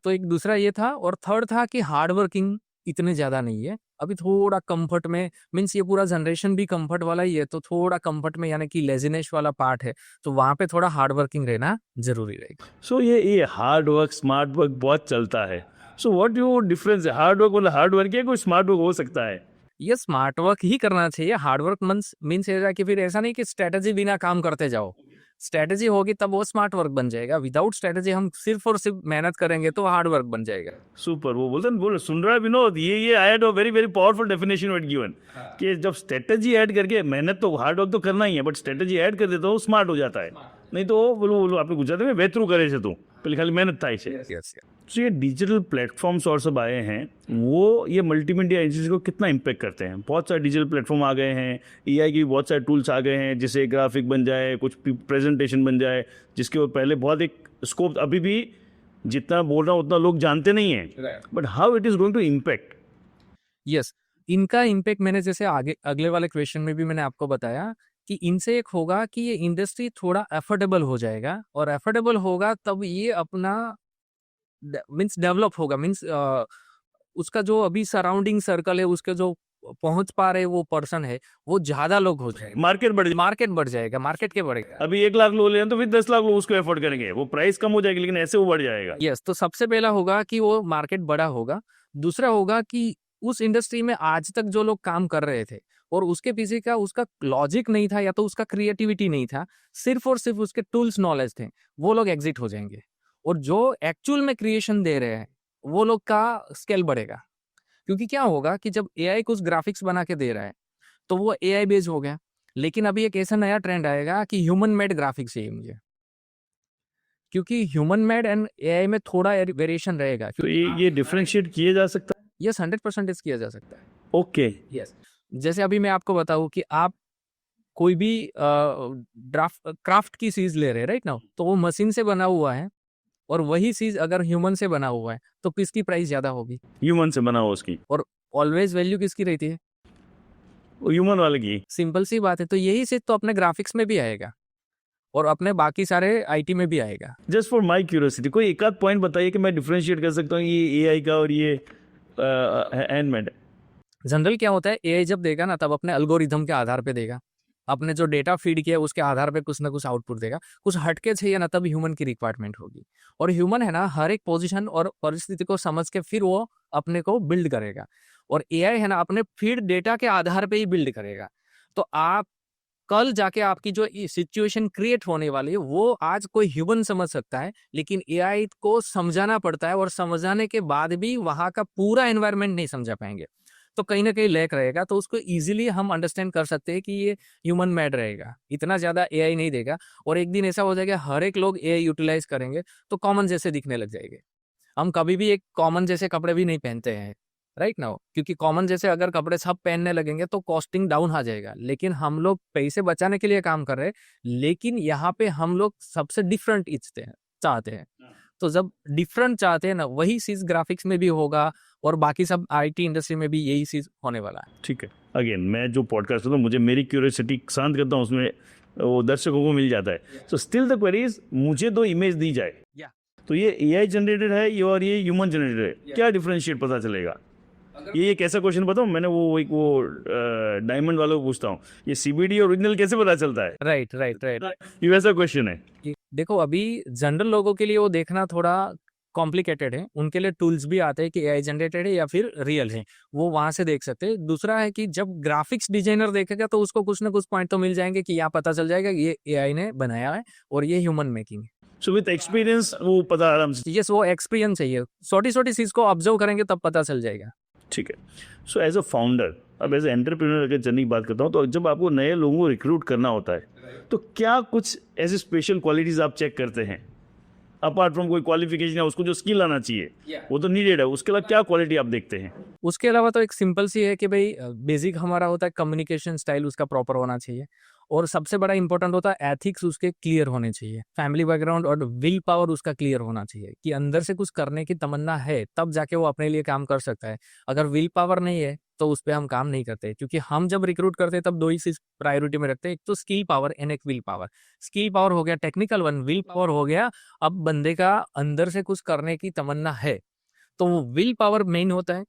तो एक दूसरा ये था, और थर्ड था कि हार्ड वर्किंग इतने ज्यादा नहीं है, अभी थोड़ा कंफर्ट में, मीन्स ये पूरा जनरेशन भी कंफर्ट वाला ही है, तो थोड़ा कंफर्ट में यानी कि लेजीनेस वाला पार्ट है, तो वहां पे थोड़ा हार्ड वर्किंग रहना जरूरी रहेगा। सो ये हार्ड वर्क स्मार्ट वर्क बहुत चलता है। सो व्हाट यू डिफरेंस है? हार्ड वर्क मतलब हार्ड वर्क है, कोई स्मार्ट वर्क हो सकता है? ये स्मार्ट वर्क ही करना चाहिए। हार्ड वर्क मीन्स कि फिर ऐसा नहीं कि स्ट्रेटेजी बिना काम करते जाओ, स्ट्रेटेजी होगी तब वो स्मार्ट वर्क बन जाएगा। विदाउट स्ट्रेटेजी हम सिर्फ और सिर्फ मेहनत करेंगे तो हार्ड वर्क बन जाएगा। सुपर। वो बोलते हैं, बोल सुन रहा है विनोद, ये I had a very very powerful definition what given कि जब स्ट्रेटेजी ऐड करके, मेहनत तो हार्ड वर्क तो करना ही है, बट स्ट्रेटेजी ऐड कर देता हूँ स्मार्ट हो जाता है। नहीं तो वो बोलो आपने गुजराती में वेतरू करे से तू पहले खाली मेहनत था इसे। यस। तो ये डिजिटल प्लेटफॉर्म्स और सब आए हैं, वो ये मल्टीमीडिया एजेंसी को कितना इम्पेक्ट करते हैं? बहुत सारे डिजिटल प्लेटफॉर्म आ गए हैं, एआई की भी बहुत सारे टूल्स आ गए हैं, जिससे ग्राफिक बन जाए, कुछ प्रेजेंटेशन बन जाए, जिसके पहले बहुत एक स्कोप, अभी भी जितना बोल रहा हूँ उतना लोग जानते नहीं हैं, but how it is going to impact? Yes, इनका इम्पैक्ट मैंने जैसे आगे अगले वाले क्वेश्चन में भी मैंने आपको बताया कि इनसे एक होगा कि ये इंडस्ट्री थोड़ा अफोर्डेबल हो जाएगा, और अफोर्डेबल होगा तब ये अपना मीन्स डेवलप होगा, मीन्स उसका जो अभी सराउंडिंग सर्कल है, उसके जो पहुंच पा रहे वो पर्सन है, वो ज्यादा लोग हो जाएगा, मार्केट बढ़ मार्केट बढ़ जाएगा, मार्केट के बढ़ेगा। अभी 1 लाख लोग ले तो फिर 10 लाख लोग उसको एफोर्ड करेंगे, वो प्राइस कम हो जाएगी, लेकिन ऐसे वो बढ़ जाएगा। यस, तो सबसे पहला होगा कि वो मार्केट बड़ा होगा। दूसरा होगा कि उस इंडस्ट्री में आज तक जो लोग काम कर रहे थे और उसके पीछे का उसका लॉजिक नहीं था या तो उसका क्रिएटिविटी नहीं था, सिर्फ और सिर्फ उसके टूल्स नॉलेज थे, वो लोग एग्जिट हो जाएंगे। और जो एक्चुअल में क्रिएशन दे रहे हैं वो लोग का स्केल बढ़ेगा। क्योंकि क्या होगा कि जब एआई कुछ ग्राफिक्स बना के दे रहा है तो वो एआई बेस्ड हो गया, लेकिन अभी एक ऐसा नया ट्रेंड आएगा कि ह्यूमन मेड ग्राफिक्स चाहिए मुझे, क्योंकि ह्यूमन मेड एंड एआई में थोड़ा वेरिएशन रहेगा। तो ये डिफरेंशिएट किया जा सकता है? यस, 100% किया जा सकता है। ओके। यस, जैसे अभी मैं आपको बताऊं कि आप कोई भी क्राफ्ट की चीज ले रहे हैं राइट नाउ, तो वो मशीन से बना हुआ है, और वही चीज अगर ह्यूमन से बना हुआ है तो किसकी प्राइस ज्यादा होगी? ह्यूमन से बना हो उसकी, और ऑलवेज वैल्यू किसकी रहती है? वो ह्यूमन वाले की। सिंपल सी बात है। तो यही चीज तो अपने ग्राफिक्स में भी आएगा और अपने बाकी सारे आईटी में भी आएगा। जस्ट फॉर माई क्यूरियोसिटी, कोई एक आध पॉइंट बताइए कि मैं डिफरेंशिएट कर सकता हूँ ये एआई का और ये हैंडमेड। जनरल क्या होता है, एआई जब देगा ना तब अपने एल्गोरिथम के आधार पे देगा, अपने जो डेटा फीड किया है उसके आधार पे कुछ ना कुछ आउटपुट देगा। कुछ हटके चाहिए ना तब ह्यूमन की रिक्वायरमेंट होगी, और ह्यूमन है ना हर एक पोजीशन और परिस्थिति को समझ के फिर वो अपने को बिल्ड करेगा, और एआई है ना अपने फीड डेटा के आधार पे ही बिल्ड करेगा। तो आप कल जाके आपकी जो सिचुएशन क्रिएट होने वाली है वो आज कोई ह्यूमन समझ सकता है, लेकिन एआई को समझाना पड़ता है, और समझाने के बाद भी वहां का पूरा एनवायरनमेंट नहीं समझा पाएंगे, तो कहीं ना कहीं लैक रहेगा। तो उसको इजीली हम अंडरस्टैंड कर सकते हैं कि ये ह्यूमन मेड रहेगा, इतना ज्यादा एआई नहीं देगा। और एक दिन ऐसा हो जाएगा हर एक लोग एआई यूटिलाइज करेंगे तो कॉमन जैसे दिखने लग जाएंगे। हम कभी भी एक कॉमन जैसे कपड़े भी नहीं पहनते हैं राइट नाउ, क्योंकि कॉमन जैसे अगर कपड़े सब पहनने लगेंगे तो कॉस्टिंग डाउन आ जाएगा। लेकिन हम लोग पैसे बचाने के लिए काम कर रहे हैं, लेकिन यहाँ पे हम लोग सबसे डिफरेंट चाहते हैं। तो जब डिफरेंट चाहते हैं ना, वही चीज ग्राफिक्स में भी होगा और बाकी सब आईटी इंडस्ट्री में भी यही चीज होने वाला है। ठीक है। अगेन मैं जो पॉडकास्ट करता हूँ, मुझे मेरी क्यूरियोसिटी शांत करता हूँ, उसमें वो दर्शकों को मिल जाता है। So still the query is, मुझे दो इमेज दी जाए, तो ये एआई जनरेटेड है ये और ये ह्यूमन जनरेटेड है, क्या डिफरेंशिएट पता चलेगा? ये कैसा क्वेश्चन बताऊँ, मैंने वो डायमंड वालों को पूछता हूँ, ये सीबीडी ओरिजिनल कैसे पता चलता है? राइट राइट राइट, ये वैसा क्वेश्चन है। देखो अभी जनरल लोगों के लिए वो देखना थोड़ा कॉम्प्लिकेटेड है, उनके लिए टूल्स भी आते हैं कि एआई जनरेटेड है या फिर रियल है, वो वहां से देख सकते हैं। दूसरा है कि जब ग्राफिक्स डिजाइनर देखेगा तो उसको कुछ ना कुछ पॉइंट तो मिल जाएंगे कि यहाँ पता चल जाएगा ये एआई ने बनाया है और ये ह्यूमन मेकिंग है। सो विद एक्सपीरियंस वो पता आराम से। यस, वो एक्सपीरियंस चाहिए, छोटी छोटी चीज को ऑब्जर्व करेंगे तब पता चल जाएगा। ठीक है। सो एज अ फाउंडर, अब एज ए एंटरप्रेन्योर अगर जर्नी की बात करता हूँ, तो जब आपको नए लोगों को रिक्रूट करना होता है तो क्या कुछ ऐसे स्पेशल क्वालिटीज आप चेक करते हैं? अपार्ट फ्रॉम कोई क्वालिफिकेशन है, उसको जो स्किल आना चाहिए वो तो नीडेड है, उसके अलावा क्या क्वालिटी आप देखते हैं? उसके अलावा तो एक सिंपल सी है कि भाई बेसिक हमारा होता है कम्युनिकेशन स्टाइल उसका प्रॉपर होना चाहिए, और सबसे बड़ा इंपॉर्टेंट होता है एथिक्स उसके क्लियर होने चाहिए, फैमिली बैकग्राउंड और विल पावर उसका क्लियर होना चाहिए कि अंदर से कुछ करने की तमन्ना है तब जाके वो अपने लिए काम कर सकता है। अगर विल पावर नहीं है तो उस पर हम काम नहीं करते, क्योंकि हम जब रिक्रूट करते हैं तब दो ही चीज प्रायोरिटी में रखते हैं, एक तो स्किल पावर एंड एक विल पावर। स्किल पावर हो गया टेक्निकल वन, विल पावर हो गया अब बंदे का अंदर से कुछ करने की तमन्ना है, तो वो विल पावर मेन होता है।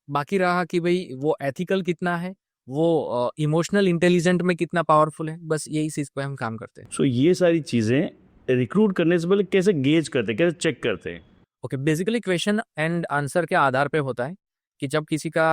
बाकी रहा कि भाई वो एथिकल कितना है, वो इमोशनल इंटेलिजेंट में कितना पावरफुल है, बस यही चीज पे हम काम करते हैं। सो ये सारी चीज़ें रिक्रूट करने से पहले कैसे गेज करते हैं, कैसे चेक करते हैं? Okay, basically question and answer के आधार पे होता है कि जब किसी का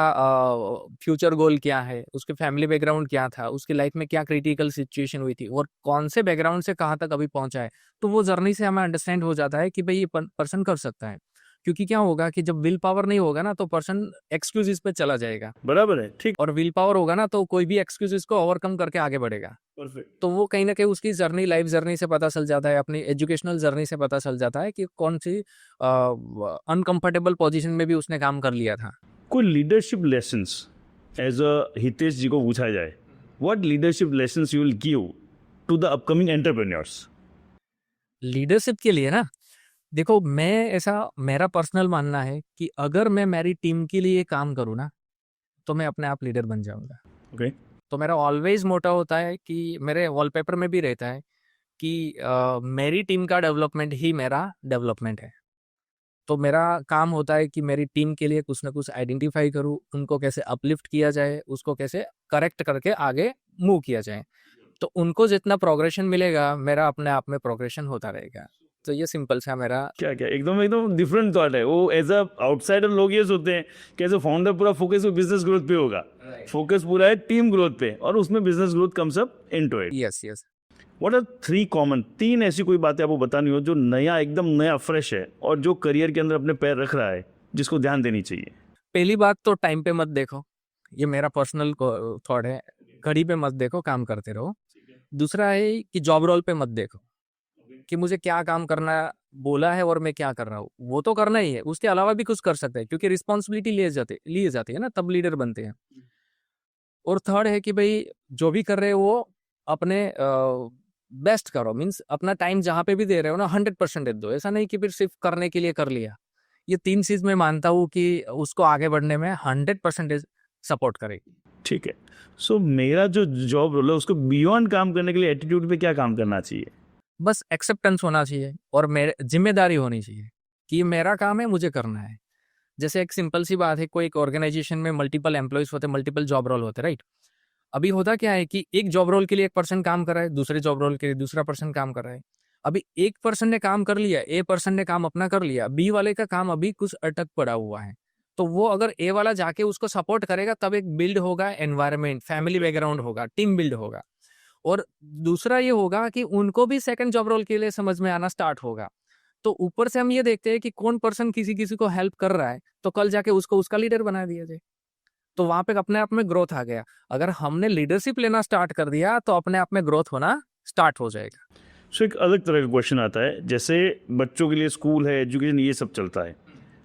फ्यूचर गोल क्या है, उसके फैमिली बैकग्राउंड क्या था, उसकी लाइफ में क्या क्रिटिकल सिचुएशन हुई थी और कौन से बैकग्राउंड से कहाँ तक अभी पहुंचा है, तो वो जर्नी से हमें अंडरस्टैंड हो जाता है कि भाई ये पर्सन कर सकता है। क्योंकि क्या होगा कि जब विल पावर नहीं होगा ना तो पर्सन एक्सक्यूजेस पे चला जाएगा, बराबर है, ठीक। और विल पावर होगा ना तो कोई भी एक्सक्यूजेस को ओवरकम करके आगे बढ़ेगा। परफेक्ट। तो वो कहीं ना कहीं उसकी जर्नी, लाइफ जर्नी से पता चल जाता है, अपनी एजुकेशनल जर्नी से पता चल जाता है कि कौन सी अनकंफर्टेबल पोजीशन में भी उसने काम कर लिया था। कोई leadership lessons as a Hitesh ji को पूछा जाए, what leadership lessons you will give to the upcoming entrepreneurs? Leadership के लिए ना, देखो मैं ऐसा, मेरा पर्सनल मानना है कि अगर मैं मेरी टीम के लिए काम करूँ ना तो मैं अपने आप लीडर बन जाऊंगा। ओके। तो मेरा ऑलवेज मोटा होता है कि मेरे वॉलपेपर में भी रहता है कि मेरी टीम का डेवलपमेंट ही मेरा डेवलपमेंट है। तो मेरा काम होता है कि मेरी टीम के लिए कुछ ना कुछ आइडेंटिफाई करूँ, उनको कैसे अपलिफ्ट किया जाए, उसको कैसे करेक्ट करके आगे मूव किया जाए। तो उनको जितना प्रोग्रेशन मिलेगा मेरा अपने आप में प्रोग्रेशन होता रहेगा। तो ये सिंपल सा मेरा। क्या क्या एकदम एकदम डिफरेंट थॉट है। वो एज अ आउटसाइडर लोग ये सोचते हैं कि एज अ फाउंडर पूरा फोकस बिजनेस ग्रोथ पे होगा। फोकस पूरा है टीम ग्रोथ पे और उसमें business growth comes up into it. Yes yes. What are three common, तीन ऐसी कोई बातें आपको बतानी हो जो नया, एकदम नया फ्रेश है और जो करियर के अंदर अपने पैर रख रहा है, जिसको ध्यान देनी चाहिए? पहली बात तो टाइम पे मत देखो, ये मेरा पर्सनल थॉट है। घड़ी पे मत देखो, काम करते रहो। दूसरा है कि जॉब रोल पे मत देखो कि मुझे क्या काम करना बोला है और मैं क्या कर रहा हूँ, वो तो करना ही है, उसके अलावा भी कुछ कर सकते हैं, क्योंकि रिस्पॉन्सिबिलिटी लिए जाती है ना, तब लीडर बनते हैं। और थर्ड है कि भाई जो भी कर रहे हो वो अपने बेस्ट करो, मीन्स अपना टाइम जहाँ पे भी दे रहे हो ना 100% दे दो। ऐसा नहीं कि फिर सिर्फ करने के लिए कर लिया। ये तीन चीज मैं मानता हूँ कि उसको आगे बढ़ने में 100% सपोर्ट करेगी। ठीक है। सो मेरा जो जॉब रोल है उसको बियॉन्ड काम करने के लिए एटीट्यूड पे क्या काम करना चाहिए? बस एक्सेप्टेंस होना चाहिए और मेरे जिम्मेदारी होनी चाहिए कि ये मेरा काम है, मुझे करना है। जैसे एक सिंपल सी बात है, कोई एक ऑर्गेनाइजेशन में मल्टीपल एम्प्लॉयज होते हैं, मल्टीपल जॉब रोल होते हैं, राइट। अभी होता क्या है कि एक जॉब रोल के लिए एक पर्सन काम कर रहा है, दूसरे जॉब रोल के लिए दूसरा पर्सन काम कर रहा है। अभी एक पर्सन ने काम कर लिया, ए पर्सन ने काम अपना कर लिया, बी वाले का काम अभी कुछ अटक पड़ा हुआ है। तो वो अगर ए वाला जाके उसको सपोर्ट करेगा तब एक बिल्ड होगा एनवायरनमेंट, फैमिली बैकग्राउंड होगा, टीम बिल्ड होगा। और दूसरा ये होगा कि उनको भी सेकंड जॉब रोल के लिए समझ में आना स्टार्ट होगा। तो ऊपर से हम ये देखते हैं कि कौन पर्सन किसी किसी को हेल्प कर रहा है, तो कल जाके उसको उसका लीडर बना दिया जाए। तो वहां पे अपने आप में ग्रोथ आ गया। अगर हमने लीडरशिप लेना स्टार्ट कर दिया तो अपने आप में ग्रोथ होना स्टार्ट हो जाएगा। सो एक अलग तरह का क्वेश्चन आता है, जैसे बच्चों के लिए स्कूल है, एजुकेशन, ये सब चलता है,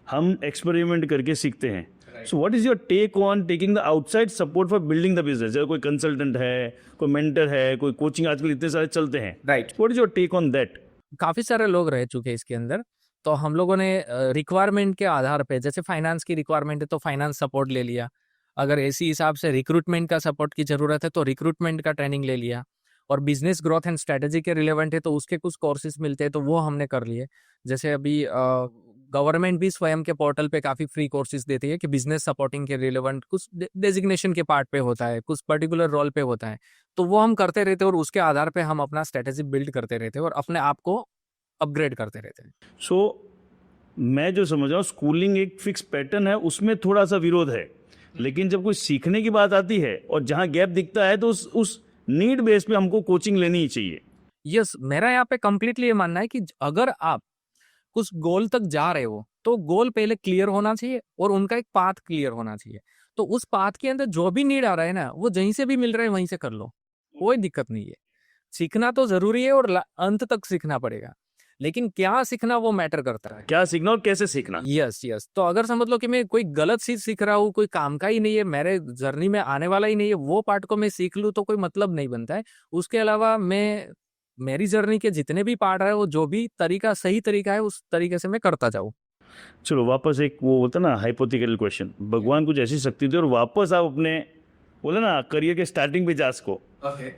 हम एक्सपेरिमेंट करके सीखते हैं। So what is your take on taking the outside support for building the business? जैसे कोई कंसल्टेंट है, कोई मेंटर है, कोई कोचिंग, आजकल इतने सारे चलते हैं, right. What is your take on that? काफी सारे लोग रह चुके हैं इसके अंदर। तो हम लोगों ने रिक्वायरमेंट के आधार पे, जैसे फाइनेंस की रिक्वायरमेंट है तो फाइनेंस सपोर्ट ले लिया। अगर इसी हिसाब से रिक्रूटमेंट का सपोर्ट की जरूरत है तो रिक्रूटमेंट का ट्रेनिंग ले लिया। और बिजनेस ग्रोथ एंड स्ट्रेटेजी के रिलेवेंट है तो उसके कुछ कोर्सेज मिलते हैं तो वो हमने कर लिए। जैसे अभी गवर्नमेंट भी स्वयं के पोर्टल पे काफी फ्री कोर्सेज देती है कि बिजनेस सपोर्टिंग के रिलेवेंट कुछ डेजिग्नेशन के पार्ट पे होता है, कुछ पर्टिकुलर रोल पे होता है, तो वो हम करते रहते हैं और उसके आधार पे हम अपना स्ट्रेटेजी बिल्ड करते रहते हैं और अपने आप को अपग्रेड करते रहते हैं। सो मैं जो समझ रहा हूँ, स्कूलिंग एक फिक्स पैटर्न है, उसमें थोड़ा सा विरोध है, लेकिन जब कोई सीखने की बात आती है और जहाँ गैप दिखता है तो उस नीड बेस पे हमको कोचिंग लेनी ही चाहिए। यस, मेरा यहाँ पे कंप्लीटली ये मानना है कि अगर आप कुछ गोल तक जा रहे हो तो गोल पहले क्लियर होना चाहिए और उनका एक पाथ क्लियर होना चाहिए। तो उस पाथ के अंदर जो भी नीड आ रहा है ना, वो जहीं से भी मिल रहा है वहीं से कर लो, कोई दिक्कत नहीं है। सीखना तो जरूरी है और अंत तक सीखना पड़ेगा। लेकिन क्या सीखना वो मैटर करता है। क्या सीखना और कैसे सीखना। यस यस, तो अगर समझ लो कि मैं कोई गलत चीज सीख रहा हूँ, कोई काम का ही नहीं है, मेरे जर्नी में आने वाला ही नहीं है, वो पार्ट को मैं सीख लूँ तो कोई मतलब नहीं बनता है। उसके अलावा मैं मेरी जर्नी के जितने भी पार्ट है, वो जो भी तरीका सही तरीका है उस तरीके से मैं करता जाऊँ। चलो वापस एक वो होता ना हाइपोथेटिकल क्वेश्चन, भगवान कुछ ऐसी शक्ति दे और वापस आप अपने बोले ना करियर के स्टार्टिंग पे जा सको,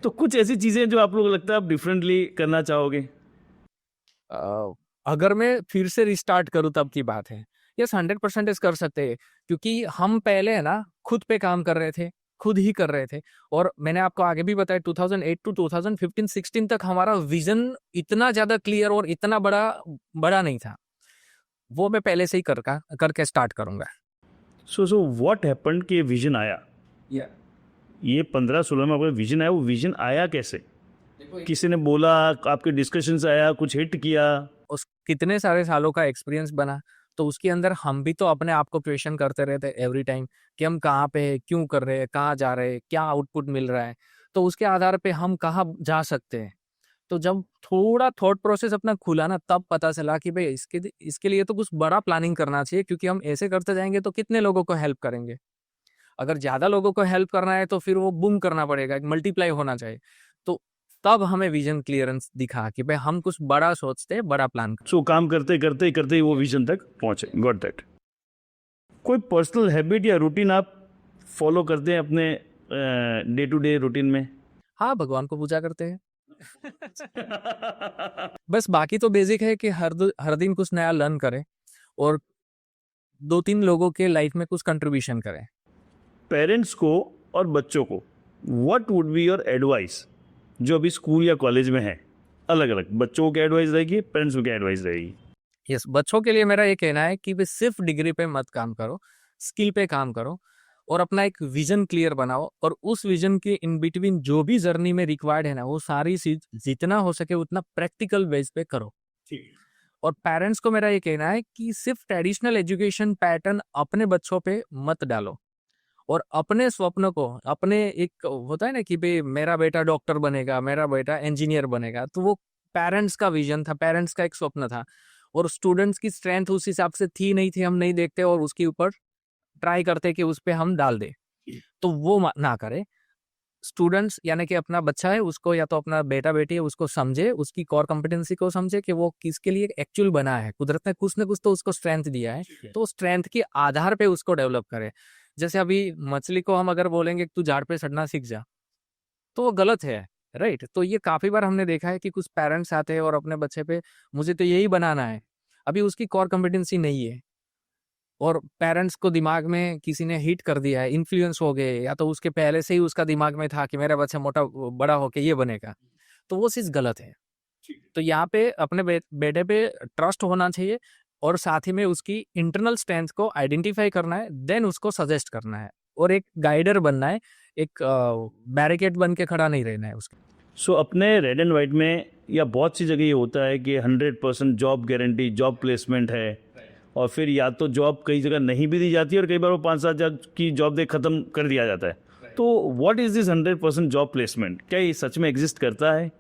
तो कुछ ऐसी चीजें जो आप लोग लगता है आप डिफरेंटली करना चाहोगे। अगर मैं फिर से रिस्टार्ट करूँ तब की बात है। यस, 100% कर सकते हैं, क्योंकि हम पहले है ना खुद पे काम कर रहे थे, खुद ही कर रहे थे। और मैंने आपको आगे भी बताया 2008 टू 2015-16 तक हमारा विजन इतना ज्यादा क्लियर और इतना बड़ा बड़ा नहीं था। वो मैं पहले से ही करके स्टार्ट करूंगा। सो व्हाट हैपेंड कि विजन आया, ये 15-16 में आपका विजन आया, वो विजन आया कैसे, किसी ने बोला, आपके डिस्कशन से आया, कुछ हिट किया। उस कितने सारे सालों का एक्सपीरियंस बना, तो उसके अंदर हम भी तो अपने आप को क्वेश्चन करते रहते एवरी टाइम कि हम कहाँ पे है, क्यों कर रहे हैं, कहाँ जा रहे हैं, क्या आउटपुट मिल रहा है, तो उसके आधार पे हम कहाँ जा सकते हैं। तो जब थोड़ा थॉट प्रोसेस अपना खुला ना, तब पता चला कि भाई इसके लिए तो कुछ बड़ा प्लानिंग करना चाहिए, क्योंकि हम ऐसे करते जाएंगे तो कितने लोगों को हेल्प करेंगे। अगर ज्यादा लोगों को हेल्प करना है तो फिर वो बूम करना पड़ेगा, मल्टीप्लाई होना चाहिए। तो तब हमें विजन क्लियरेंस दिखा कि भाई हम कुछ बड़ा सोचते हैं, बड़ा प्लान। सो काम करते करते करते ही वो विजन तक पहुंचे, गॉट दैट। कोई पर्सनल हैबिट या रूटीन आप फॉलो करते हैं अपने डे टू डे रूटीन में। हाँ, भगवान को पूजा करते हैं। बस बाकी तो बेसिक है कि हर दिन कुछ नया लर्न करें और 2-3 लोगों के लाइफ में कुछ कंट्रीब्यूशन करें। पेरेंट्स को और बच्चों को what would be your advice, जो अभी स्कूल या कॉलेज में है, अलग अलग बच्चों को क्या एडवाइस रहेगी, पेरेंट्स को क्या एडवाइस रहेगी। यस, बच्चों के लिए मेरा ये कहना है कि वे सिर्फ डिग्री पे मत काम करो, स्किल पे काम करो और अपना एक विजन क्लियर बनाओ, और उस विजन के इन बिटवीन जो भी जर्नी में रिक्वायर्ड है ना, वो सारी चीज जितना हो सके उतना प्रैक्टिकल बेस पे करो। और पेरेंट्स को मेरा ये कहना है कि सिर्फ ट्रेडिशनल एजुकेशन पैटर्न अपने बच्चों पे मत डालो, और अपने स्वप्न को, अपने एक होता है ना कि भाई मेरा बेटा डॉक्टर बनेगा, मेरा बेटा इंजीनियर बनेगा, तो वो पेरेंट्स का विजन था, पेरेंट्स का एक स्वप्न था, और स्टूडेंट्स की स्ट्रेंथ उस हिसाब से थी नहीं थी, हम नहीं देखते और उसके ऊपर ट्राई करते कि उस पे हम डाल दे। तो वो ना करे। स्टूडेंट्स यानी कि अपना बच्चा है उसको, या तो अपना बेटा बेटी है उसको समझे, उसकी कोर कॉम्पिटेंसी को समझे कि वो किसके लिए एक्चुअल बना है। कुदरत ने कुछ ना कुछ तो उसको स्ट्रेंथ दिया है, तो स्ट्रेंथ के आधार पे उसको डेवलप करे। जैसे अभी मछली को हम अगर बोलेंगे कि तू झाड़ पे चढ़ना सीख जा, तो वो गलत है, राइट। तो ये काफी बार हमने देखा है कि कुछ पेरेंट्स आते हैं और अपने बच्चे पे मुझे तो यही बनाना है, अभी उसकी कोर कॉम्पिटेंसी नहीं है, और पेरेंट्स को दिमाग में किसी ने हिट कर दिया है, इन्फ्लुएंस हो गए, या तो उसके पहले से ही उसका दिमाग में था कि मेरा बच्चा मोटा बड़ा होके ये बनेगा, तो वो चीज गलत है। तो यहाँ पे अपने बेटे पे ट्रस्ट होना चाहिए, और साथ ही में उसकी इंटरनल स्ट्रेंथ को आइडेंटिफाई करना है, देन उसको सजेस्ट करना है, और एक गाइडर बनना है, एक बैरिकेड बन के खड़ा नहीं रहना है उसके। सो अपने रेड एंड वाइट में या बहुत सी जगह ये होता है कि 100% जॉब गारंटी, जॉब प्लेसमेंट है, और फिर या तो जॉब कई जगह नहीं भी दी जाती है और कई बार वो 5-7 हज़ार की जॉब दे खत्म कर दिया जाता है। तो what is this 100% job placement, क्या ये सच में एग्जिस्ट करता है।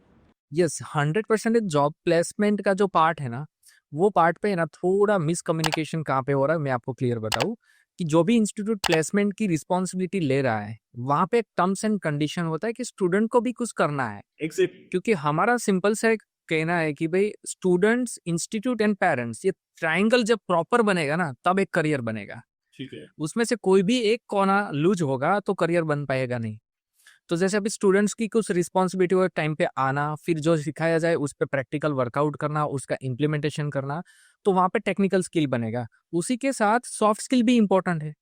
यस, 100% जॉब प्लेसमेंट का जो पार्ट है ना, वो पार्ट पे है ना थोड़ा मिसकम्युनिकेशन कहाँ पे हो रहा है, मैं आपको क्लियर बताऊँ कि जो भी इंस्टीट्यूट प्लेसमेंट की रिस्पॉन्सिबिलिटी ले रहा है, वहाँ पे टर्म्स एंड कंडीशन होता है कि स्टूडेंट को भी कुछ करना है। क्योंकि हमारा सिंपल सा एक कहना है कि भाई स्टूडेंट्स, इंस्टीट्यूट एंड पेरेंट्स, ये ट्राइंगल जब प्रॉपर बनेगा ना, तब एक करियर बनेगा। ठीक है। उसमें से कोई भी एक कोना लूज होगा तो करियर बन पाएगा नहीं। तो जैसे अभी स्टूडेंट्स की कुछ रिस्पॉन्सिबिलिटी हो, टाइम पे आना, फिर जो सिखाया जाए उस पर प्रैक्टिकल वर्कआउट करना, उसका इम्प्लीमेंटेशन करना, तो वहां पे टेक्निकल स्किल बनेगा। उसी के साथ सॉफ्ट स्किल भी इंपॉर्टेंट है।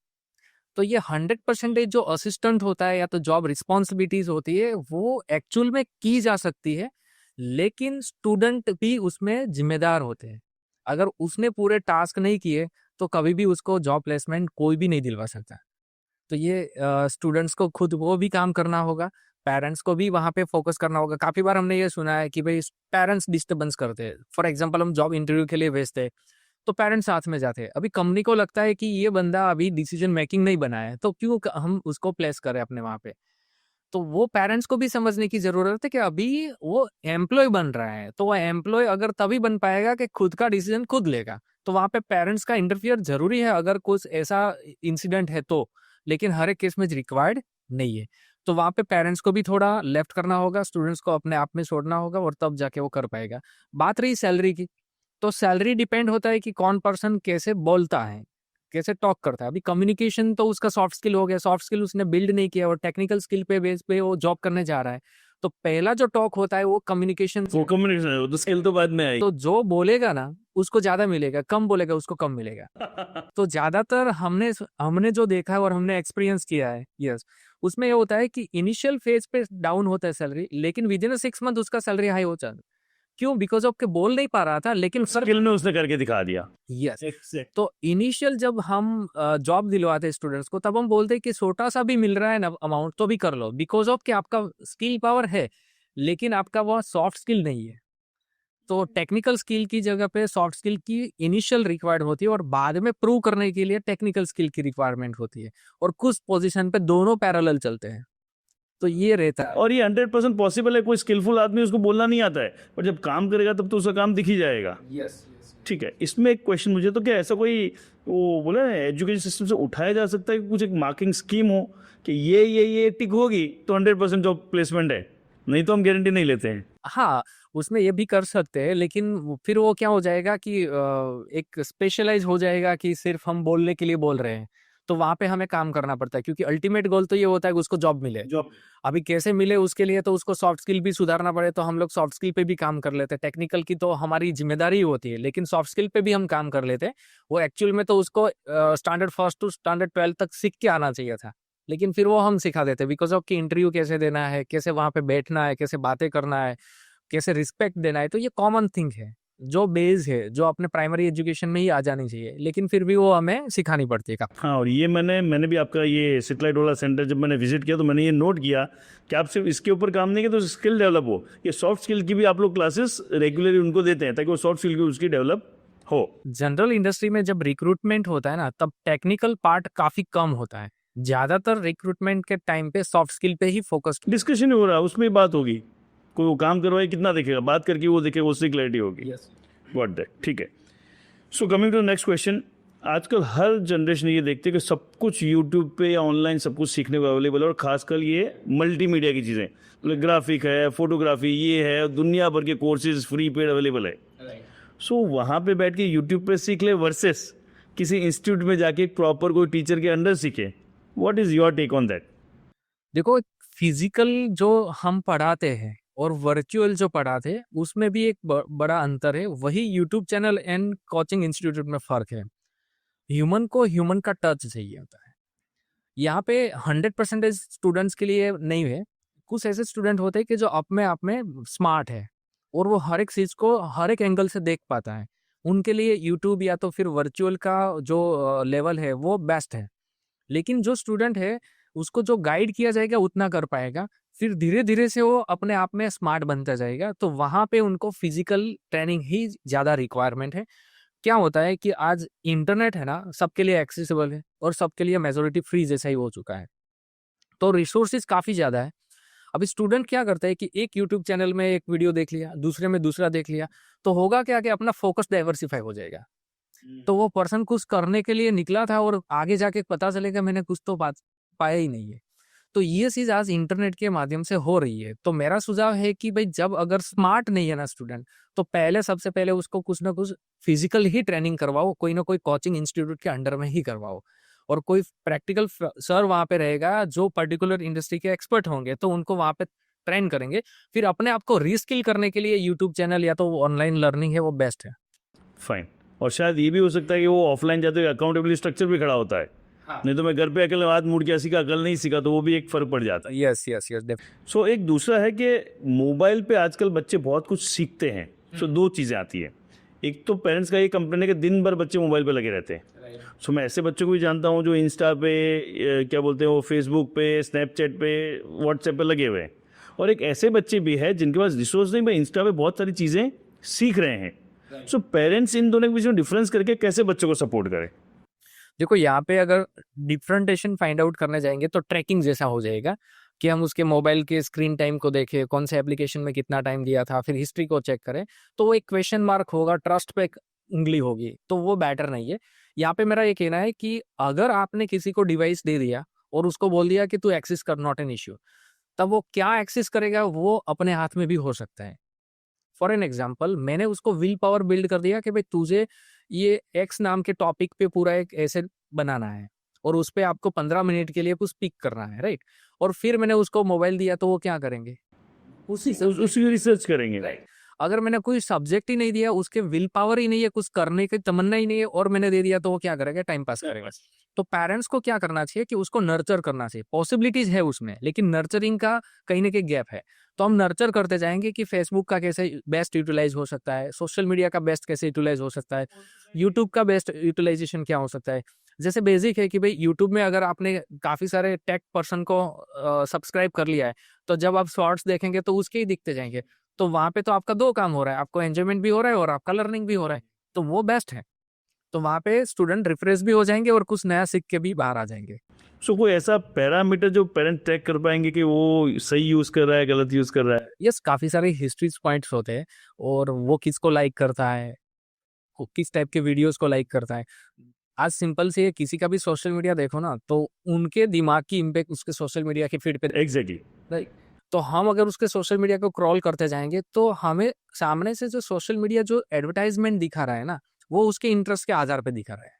तो ये 100% जो असिस्टेंट होता है या तो जॉब रिस्पॉन्सिबिलिटीज होती है, वो एक्चुअल में की जा सकती है, लेकिन स्टूडेंट भी उसमें जिम्मेदार होते हैं। अगर उसने पूरे टास्क नहीं किए तो कभी भी उसको जॉब प्लेसमेंट कोई भी नहीं दिलवा सकता। तो ये स्टूडेंट्स को खुद वो भी काम करना होगा, पेरेंट्स को भी वहाँ पे फोकस करना होगा। काफी बार हमने ये सुना है कि भाई पेरेंट्स डिस्टर्बेंस करते हैं। फॉर एग्जांपल हम जॉब इंटरव्यू के लिए भेजते हैं तो पेरेंट्स साथ में जाते हैं। अभी कंपनी को लगता है कि ये बंदा अभी डिसीजन मेकिंग नहीं बना है, तो क्यों हम उसको प्लेस करें अपने वहाँ पे। तो वो पेरेंट्स को भी समझने की ज़रूरत है कि अभी वो एम्प्लॉय बन रहा है, तो वो एम्प्लॉय अगर तभी बन पाएगा कि खुद का डिसीज़न खुद लेगा। तो वहाँ पे पेरेंट्स का इंटरफियर ज़रूरी है अगर कुछ ऐसा इंसिडेंट है तो, लेकिन हर एक केस में रिक्वायर्ड नहीं है। तो वहाँ पे पेरेंट्स को भी थोड़ा लेफ्ट करना होगा, स्टूडेंट्स को अपने आप में छोड़ना होगा और तब जाके वो कर पाएगा। बात रही सैलरी की, तो सैलरी डिपेंड होता है कि कौन पर्सन कैसे बोलता है, कैसे टॉक करता है। अभी कम्युनिकेशन तो उसका सॉफ्ट स्किल हो गया, सॉफ्ट स्किल उसने बिल्ड नहीं किया और टेक्निकल स्किल पे बेस पे वो जॉब करने जा रहा है। तो पहला जो टॉक होता है वो कम्युनिकेशन वो कम्युनिकेशन है, वो तो स्किल तो बाद में आई। तो जो बोलेगा ना उसको ज़्यादा मिलेगा, कम बोलेगा उसको कम मिलेगा। तो ज़्यादातर हमने हमने जो देखा है और हमने एक्सपीरियंस किया है, यस, उसमें ये होता है कि इनिशियल फेज पे डाउन होता है सैलरी, लेकिन विद इन 6 मंथ उसका सैलरी हाई हो जाता है। क्यों? बिकॉज़ ऑफ के बोल नहीं पा रहा था, लेकिन सर स्किल में उसने करके दिखा दिया। यस। तो इनिशियल जब हम जॉब दिलवाते हैं स्टूडेंट्स को, तब हम बोलते हैं कि छोटा-सा भी मिल रहा है ना अमाउंट तो भी कर लो, बिकॉज़ ऑफ कि आपका स्किल पावर है, लेकिन आपका वो सॉफ्ट स्किल नहीं है। तो टेक्निकल स्किल की जगह पे सॉफ्ट स्किल की इनिशियल रिक्वायर्ड होती है और बाद में प्रूव करने के लिए टेक्निकल स्किल की रिक्वायरमेंट होती है और कुछ पोजीशन पे दोनों पैरेलल चलते हैं। तो ये रहता है। और ये 100% पॉसिबल है, कोई स्किलफुल आदमी उसको बोलना नहीं आता है, पर जब काम करेगा तब तो उसका काम दिख ही जाएगा। यस। ठीक है, इसमें एक क्वेश्चन मुझे, तो क्या ऐसा कोई वो बोले ना एजुकेशन सिस्टम से उठाया जा सकता है कि कुछ एक मार्किंग स्कीम हो कि ये टिक होगी तो 100% जॉब प्लेसमेंट है, नहीं तो हम गारंटी नहीं लेते हैं। हाँ, उसमें ये भी कर सकते हैं, लेकिन फिर वो क्या हो जाएगा कि एक स्पेशलाइज़ हो जाएगा कि सिर्फ़ हम बोलने के लिए बोल रहे हैं। तो वहाँ पे हमें काम करना पड़ता है क्योंकि अल्टीमेट गोल तो ये होता है कि उसको जॉब मिले। जॉब अभी कैसे मिले उसके लिए तो उसको सॉफ्ट स्किल भी सुधारना पड़े, तो हम लोग सॉफ्ट स्किल पे भी काम कर लेते हैं। टेक्निकल की तो हमारी ज़िम्मेदारी होती है, लेकिन सॉफ्ट स्किल पे भी हम काम कर लेते हैं। वो एक्चुअल में तो उसको स्टैंडर्ड 1 टू स्टैंडर्ड 12 तक सीख के आना चाहिए था। लेकिन फिर वो हम सिखा देते हैं बिकॉज़ ऑफ कि इंटरव्यू कैसे देना है, कैसे वहाँ पे बैठना है, कैसे बातें करना है, कैसे रिस्पेक्ट देना है। तो ये कॉमन थिंग है, जो बेस है, जो अपने प्राइमरी एजुकेशन में ही आ जानी चाहिए, लेकिन फिर भी वो हमें सिखानी पड़ती है। हाँ, और ये मैंने भी आपका ये सेटेलाइट वाला सेंटर जब मैंने विजिट किया तो मैंने ये नोट किया कि आप सिर्फ इसके ऊपर काम नहीं किया तो स्किल डेवलप हो, ये सॉफ्ट स्किल की भी आप लोग क्लासेस रेगुलरली उनको देते हैं ताकि वो सॉफ्ट स्किल की उसकी डेवलप हो। जनरल इंडस्ट्री में जब रिक्रूटमेंट होता है ना, तब टेक्निकल पार्ट काफ़ी कम होता है। ज़्यादातर रिक्रूटमेंट के टाइम पे सॉफ्ट स्किल पे ही फोकस्ड। डिस्कशन हो रहा है, उसमें बात होगी, कोई वो काम करवाए कितना देखेगा, बात करके वो देखेगा, उससे क्लैरिटी होगी। गॉट दैट, ठीक है। So coming to next question, आजकल हर जनरेशन ये देखते हैं कि सब कुछ यूट्यूब पे या ऑनलाइन सब कुछ सीखने को अवेलेबल है, और खासकर ये मल्टीमीडिया की चीज़ें, मतलब ग्राफिक है, फोटोग्राफी ये है, दुनिया भर के कोर्सेज फ्री पेड अवेलेबल है। सो वहाँ पे बैठ के यूट्यूब पे सीख ले वर्सेस किसी इंस्टीट्यूट में जाके प्रॉपर कोई टीचर के अंडर सीखे, what is your take on that? देखो, फिजिकल जो हम पढ़ाते हैं और वर्चुअल जो पढ़ाते हैं, उसमें भी एक बड़ा अंतर है। वही YouTube channel and coaching institute में फ़र्क है। ह्यूमन को ह्यूमन का टच चाहिए होता है। यहाँ पे 100% स्टूडेंट्स के लिए नहीं है। कुछ ऐसे स्टूडेंट होते हैं कि जो अपने आप में स्मार्ट है और वो हर एक चीज़ को हर एक एंगल से देख पाता है। उनके लिए यूट्यूब या तो फिर वर्चुअल का जो लेवल है वो बेस्ट है। लेकिन जो स्टूडेंट है उसको जो गाइड किया जाएगा उतना कर पाएगा। फिर धीरे-धीरे से वो अपने आप में स्मार्ट बनता जाएगा। तो वहाँ पे उनको फिजिकल ट्रेनिंग ही ज़्यादा रिक्वायरमेंट है। क्या होता है कि आज इंटरनेट है ना, सबके लिए एक्सेसिबल है और सबके लिए मेजॉरिटी फ्री जैसा ही हो चुका है। तो रिसोर्सेज काफ़ी ज़्यादा है। अभी स्टूडेंट क्या करता है कि एक यूट्यूब चैनल में एक वीडियो देख लिया, दूसरे में दूसरा देख लिया, तो होगा क्या कि अपना फोकस डाइवर्सिफाई हो जाएगा। तो वो पर्सन कुछ करने के लिए निकला था और आगे जाके पता चलेगा मैंने कुछ तो बात पाया ही नहीं है। तो ये चीज़ आज इंटरनेट के माध्यम से हो रही है। तो मेरा सुझाव है कि भाई जब अगर स्मार्ट नहीं है ना स्टूडेंट, तो पहले सबसे पहले उसको कुछ ना कुछ फिजिकल ही ट्रेनिंग करवाओ, कोई ना कोई कोचिंग इंस्टीट्यूट के अंडर में ही करवाओ। और कोई प्रैक्टिकल सर वहाँ पे रहेगा जो पर्टिकुलर इंडस्ट्री के एक्सपर्ट होंगे, तो उनको वहाँ पे ट्रेन करेंगे। फिर अपने आप को रीस्किल करने के लिए यूट्यूब चैनल या तो ऑनलाइन लर्निंग है वो बेस्ट है। फाइन। और शायद ये भी हो सकता है कि वो ऑफलाइन जाते हुए अकाउंटेबिलिटी स्ट्रक्चर भी खड़ा होता है। हाँ। नहीं तो मैं घर पे अकेले हाथ मुड़ के सीखा, अकल नहीं सीखा, तो वो भी एक फ़र्क पड़ जाता है। Yes yes yes. सो एक दूसरा है कि मोबाइल पे आजकल बच्चे बहुत कुछ सीखते हैं। सो दो चीज़ें आती है, एक तो पेरेंट्स का ये कंप्लेन है कि दिन भर बच्चे मोबाइल पे लगे रहते हैं। सो मैं ऐसे बच्चों को भी जानता हूँ जो इंस्टा पे क्या बोलते हैं वो फेसबुक पे, स्नैपचैट पे, व्हाट्सएप पे लगे हुए हैं, और एक ऐसे बच्चे भी हैं जिनके पास रिसोर्स नहीं, भाई इंस्टा पे बहुत सारी चीज़ें सीख रहे हैं। सो पेरेंट्स इन दोनों के बीच में डिफरेंस करके कैसे बच्चों को सपोर्ट करें? देखो, यहाँ पे अगर डिफरेंटेशन फाइंड आउट करने जाएंगे तो ट्रैकिंग जैसा हो जाएगा कि हम उसके मोबाइल के स्क्रीन टाइम को देखें, कौन से एप्लीकेशन में कितना टाइम दिया था, फिर हिस्ट्री को चेक करें, तो वो एक क्वेश्चन मार्क होगा, ट्रस्ट पे एक उंगली होगी, तो वो बेटर नहीं है। यहाँ पे मेरा ये कहना है कि अगर आपने किसी को डिवाइस दे दिया और उसको बोल दिया कि तू एक्सेस कर, नॉट एन इश्यू, तब वो क्या एक्सेस करेगा वो अपने हाथ में भी हो सकता है। फॉर एन एग्जाम्पल, मैंने उसको विल पावर बिल्ड कर दिया कि भाई तुझे ये एक्स नाम के टॉपिक पे पूरा एक ऐसे बनाना है और उस पे आपको 15 मिनट के लिए कुछ पिक करना है, राइट। और फिर मैंने उसको मोबाइल दिया तो वो क्या करेंगे, उसी रिसर्च करेंगे। राइट। अगर मैंने कोई सब्जेक्ट ही नहीं दिया, उसके विल पावर ही नहीं है, कुछ करने की तमन्ना ही नहीं है, और मैंने दे दिया, तो वो क्या करेगा, टाइम पास करेगा। तो पेरेंट्स को क्या करना चाहिए कि उसको नर्चर करना चाहिए। पॉसिबिलिटीज है उसमें, लेकिन नर्चरिंग का कहीं ना कहीं गैप है। तो हम नर्चर करते जाएंगे कि फेसबुक का कैसे बेस्ट यूटिलाइज हो सकता है, सोशल मीडिया का बेस्ट कैसे यूटिलाइज हो सकता है, यूट्यूब का बेस्ट यूटिलाइजेशन क्या हो सकता है। जैसे बेसिक है कि भाई यूट्यूब में अगर आपने काफी सारे टेक पर्सन को सब्सक्राइब कर लिया है, तो जब आप शॉर्ट्स देखेंगे तो उसके ही दिखते जाएंगे। तो वहां पे तो आपका दो काम हो रहा है, आपको एंजॉयमेंट भी हो रहा है और आपका लर्निंग भी हो रहा है, तो वो बेस्ट है। तो वहां पे स्टूडेंट रिफ्रेश भी हो जाएंगे और कुछ नया सीख के भी बाहर आ जाएंगे। सो कोई ऐसा पैरामीटर जो पेरेंट ट्रैक कर पाएंगे कि वो सही यूज कर रहा है, गलत यूज कर रहा है? यस, काफी सारे हिस्ट्री पॉइंट्स होते हैं, और वो किसको लाइक करता है, वो किस टाइप के वीडियोस को लाइक करता है। आज सिंपल से किसी का भी सोशल मीडिया देखो ना, तो उनके दिमाग की इम्पैक्ट उसके सोशल मीडिया के फीड पे, एग्जैक्टली। राइट। तो हम अगर उसके सोशल मीडिया को क्रॉल करते जाएंगे, तो हमें सामने से जो सोशल मीडिया जो एडवर्टाइजमेंट दिखा रहा है ना, वो उसके इंटरेस्ट के आधार पे दिखा रहा है।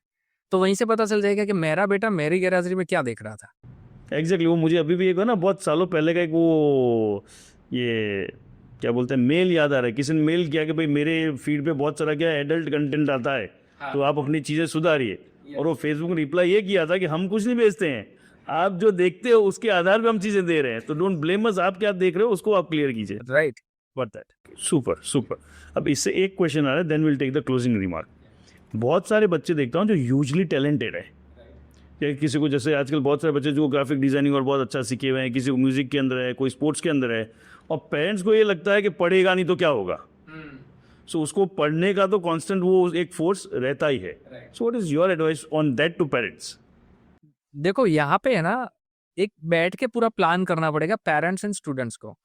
तो वहीं से पता चल जाएगा कि मेरा बेटा मेरी गैराजरी में क्या देख रहा था। एग्जैक्टली। वो मुझे अभी भी एक ना बहुत सालों पहले का एक वो ये क्या बोलते हैं मेल याद आ रहा है। किसी ने मेल किया कि भाई मेरे फीड पे बहुत सारा क्या एडल्ट कंटेंट आता है, तो आप अपनी चीज़ें सुधारिए। और वो फेसबुक ने रिप्लाई ये किया था कि हम कुछ नहीं बेचते हैं, आप जो देखते हो उसके आधार पे हम चीज़ें दे रहे हैं, तो डोंट ब्लेम अस, आप क्या देख रहे हो उसको आप क्लियर कीजिए। Right. What that. Super super. अब इससे एक क्वेश्चन आ रहा है, then will take the closing remark. बहुत सारे बच्चे देखता हूँ जो यूजली टैलेंटेड है, या किसी को जैसे आजकल बहुत सारे बच्चे जो ग्राफिक डिजाइनिंग और बहुत अच्छा सीखे हुए हैं, किसी को म्यूजिक के अंदर है, कोई स्पोर्ट्स के अंदर है, और पेरेंट्स को ये लगता है कि पढ़ेगा नहीं तो क्या होगा। सो उसको पढ़ने का तो कांस्टेंट वो एक फोर्स रहता ही है। So what is your advice on that to parents? देखो यहाँ पे है ना, एक बैठ के पूरा प्लान करना पड़ेगा पेरेंट्स एंड स्टूडेंट्स को।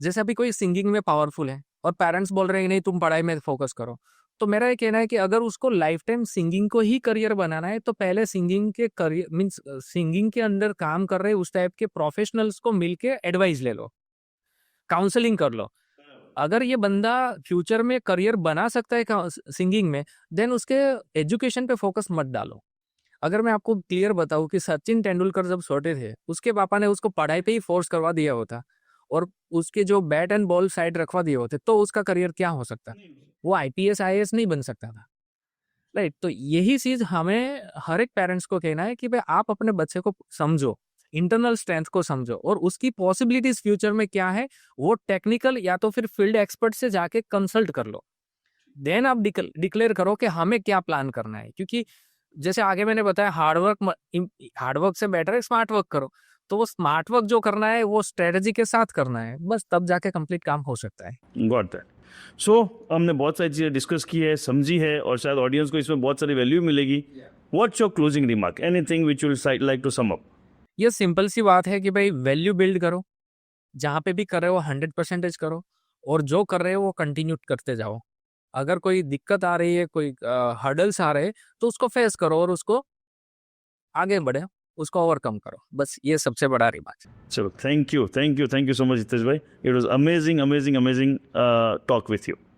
जैसे अभी कोई सिंगिंग में पावरफुल है और पेरेंट्स बोल रहे हैं नहीं तुम पढ़ाई में फोकस करो, तो मेरा ये कहना है कि अगर उसको लाइफ टाइम सिंगिंग को ही करियर बनाना है, तो पहले सिंगिंग के करियर मीन्स सिंगिंग के अंदर काम कर रहे उस टाइप के प्रोफेशनल्स को मिलके एडवाइस ले लो, काउंसलिंग कर लो। अगर ये बंदा फ्यूचर में करियर बना सकता है सिंगिंग में, देन उसके एजुकेशन पे फोकस मत डालो। अगर मैं आपको क्लियर बताऊं कि सचिन तेंदुलकर जब छोटे थे, उसके पापा ने उसको पढ़ाई पे ही फोर्स करवा दिया होता और उसके जो बैट एंड बॉल साइड रखवा दिए होते, तो उसका करियर क्या हो सकता, वो आईपीएस आईएएस नहीं बन सकता था, राइट। तो यही चीज हमें हर एक पेरेंट्स को कहना है कि भाई आप अपने बच्चे को समझो, इंटरनल स्ट्रेंथ को समझो और उसकी पॉसिबिलिटीज फ्यूचर में क्या है, वो टेक्निकल या तो फिर फील्ड एक्सपर्ट से जाके कंसल्ट कर लो। देन आप डिक्लेयर करो कि हमें क्या प्लान करना है, क्योंकि जैसे आगे मैंने बताया हार्डवर्क से बेटर है स्मार्ट वर्क करो। तो वो स्मार्ट वर्क जो करना है वो स्ट्रेटजी के साथ करना है, बस तब जाके कंप्लीट काम हो सकता है। Got that. सो हमने बहुत सारी चीज़ें डिस्कस की है, समझी है, और शायद ऑडियंस को इसमें बहुत सारी वैल्यू मिलेगी। What's your closing remark, anything which you will like to sum up? ये सिंपल सी बात है कि भाई वैल्यू बिल्ड करो, जहाँ पे भी कर रहे हो 100% करो, और जो कर रहे हो वो कंटिन्यू करते जाओ। अगर कोई दिक्कत आ रही है, कोई हर्डल्स आ रहे हैं, तो उसको फेस करो और उसको आगे बढ़े, उसको ओवरकम करो, बस ये सबसे बड़ा रिमार्क। चलो, thank you so much Hitesh भाई। It was amazing talk with you.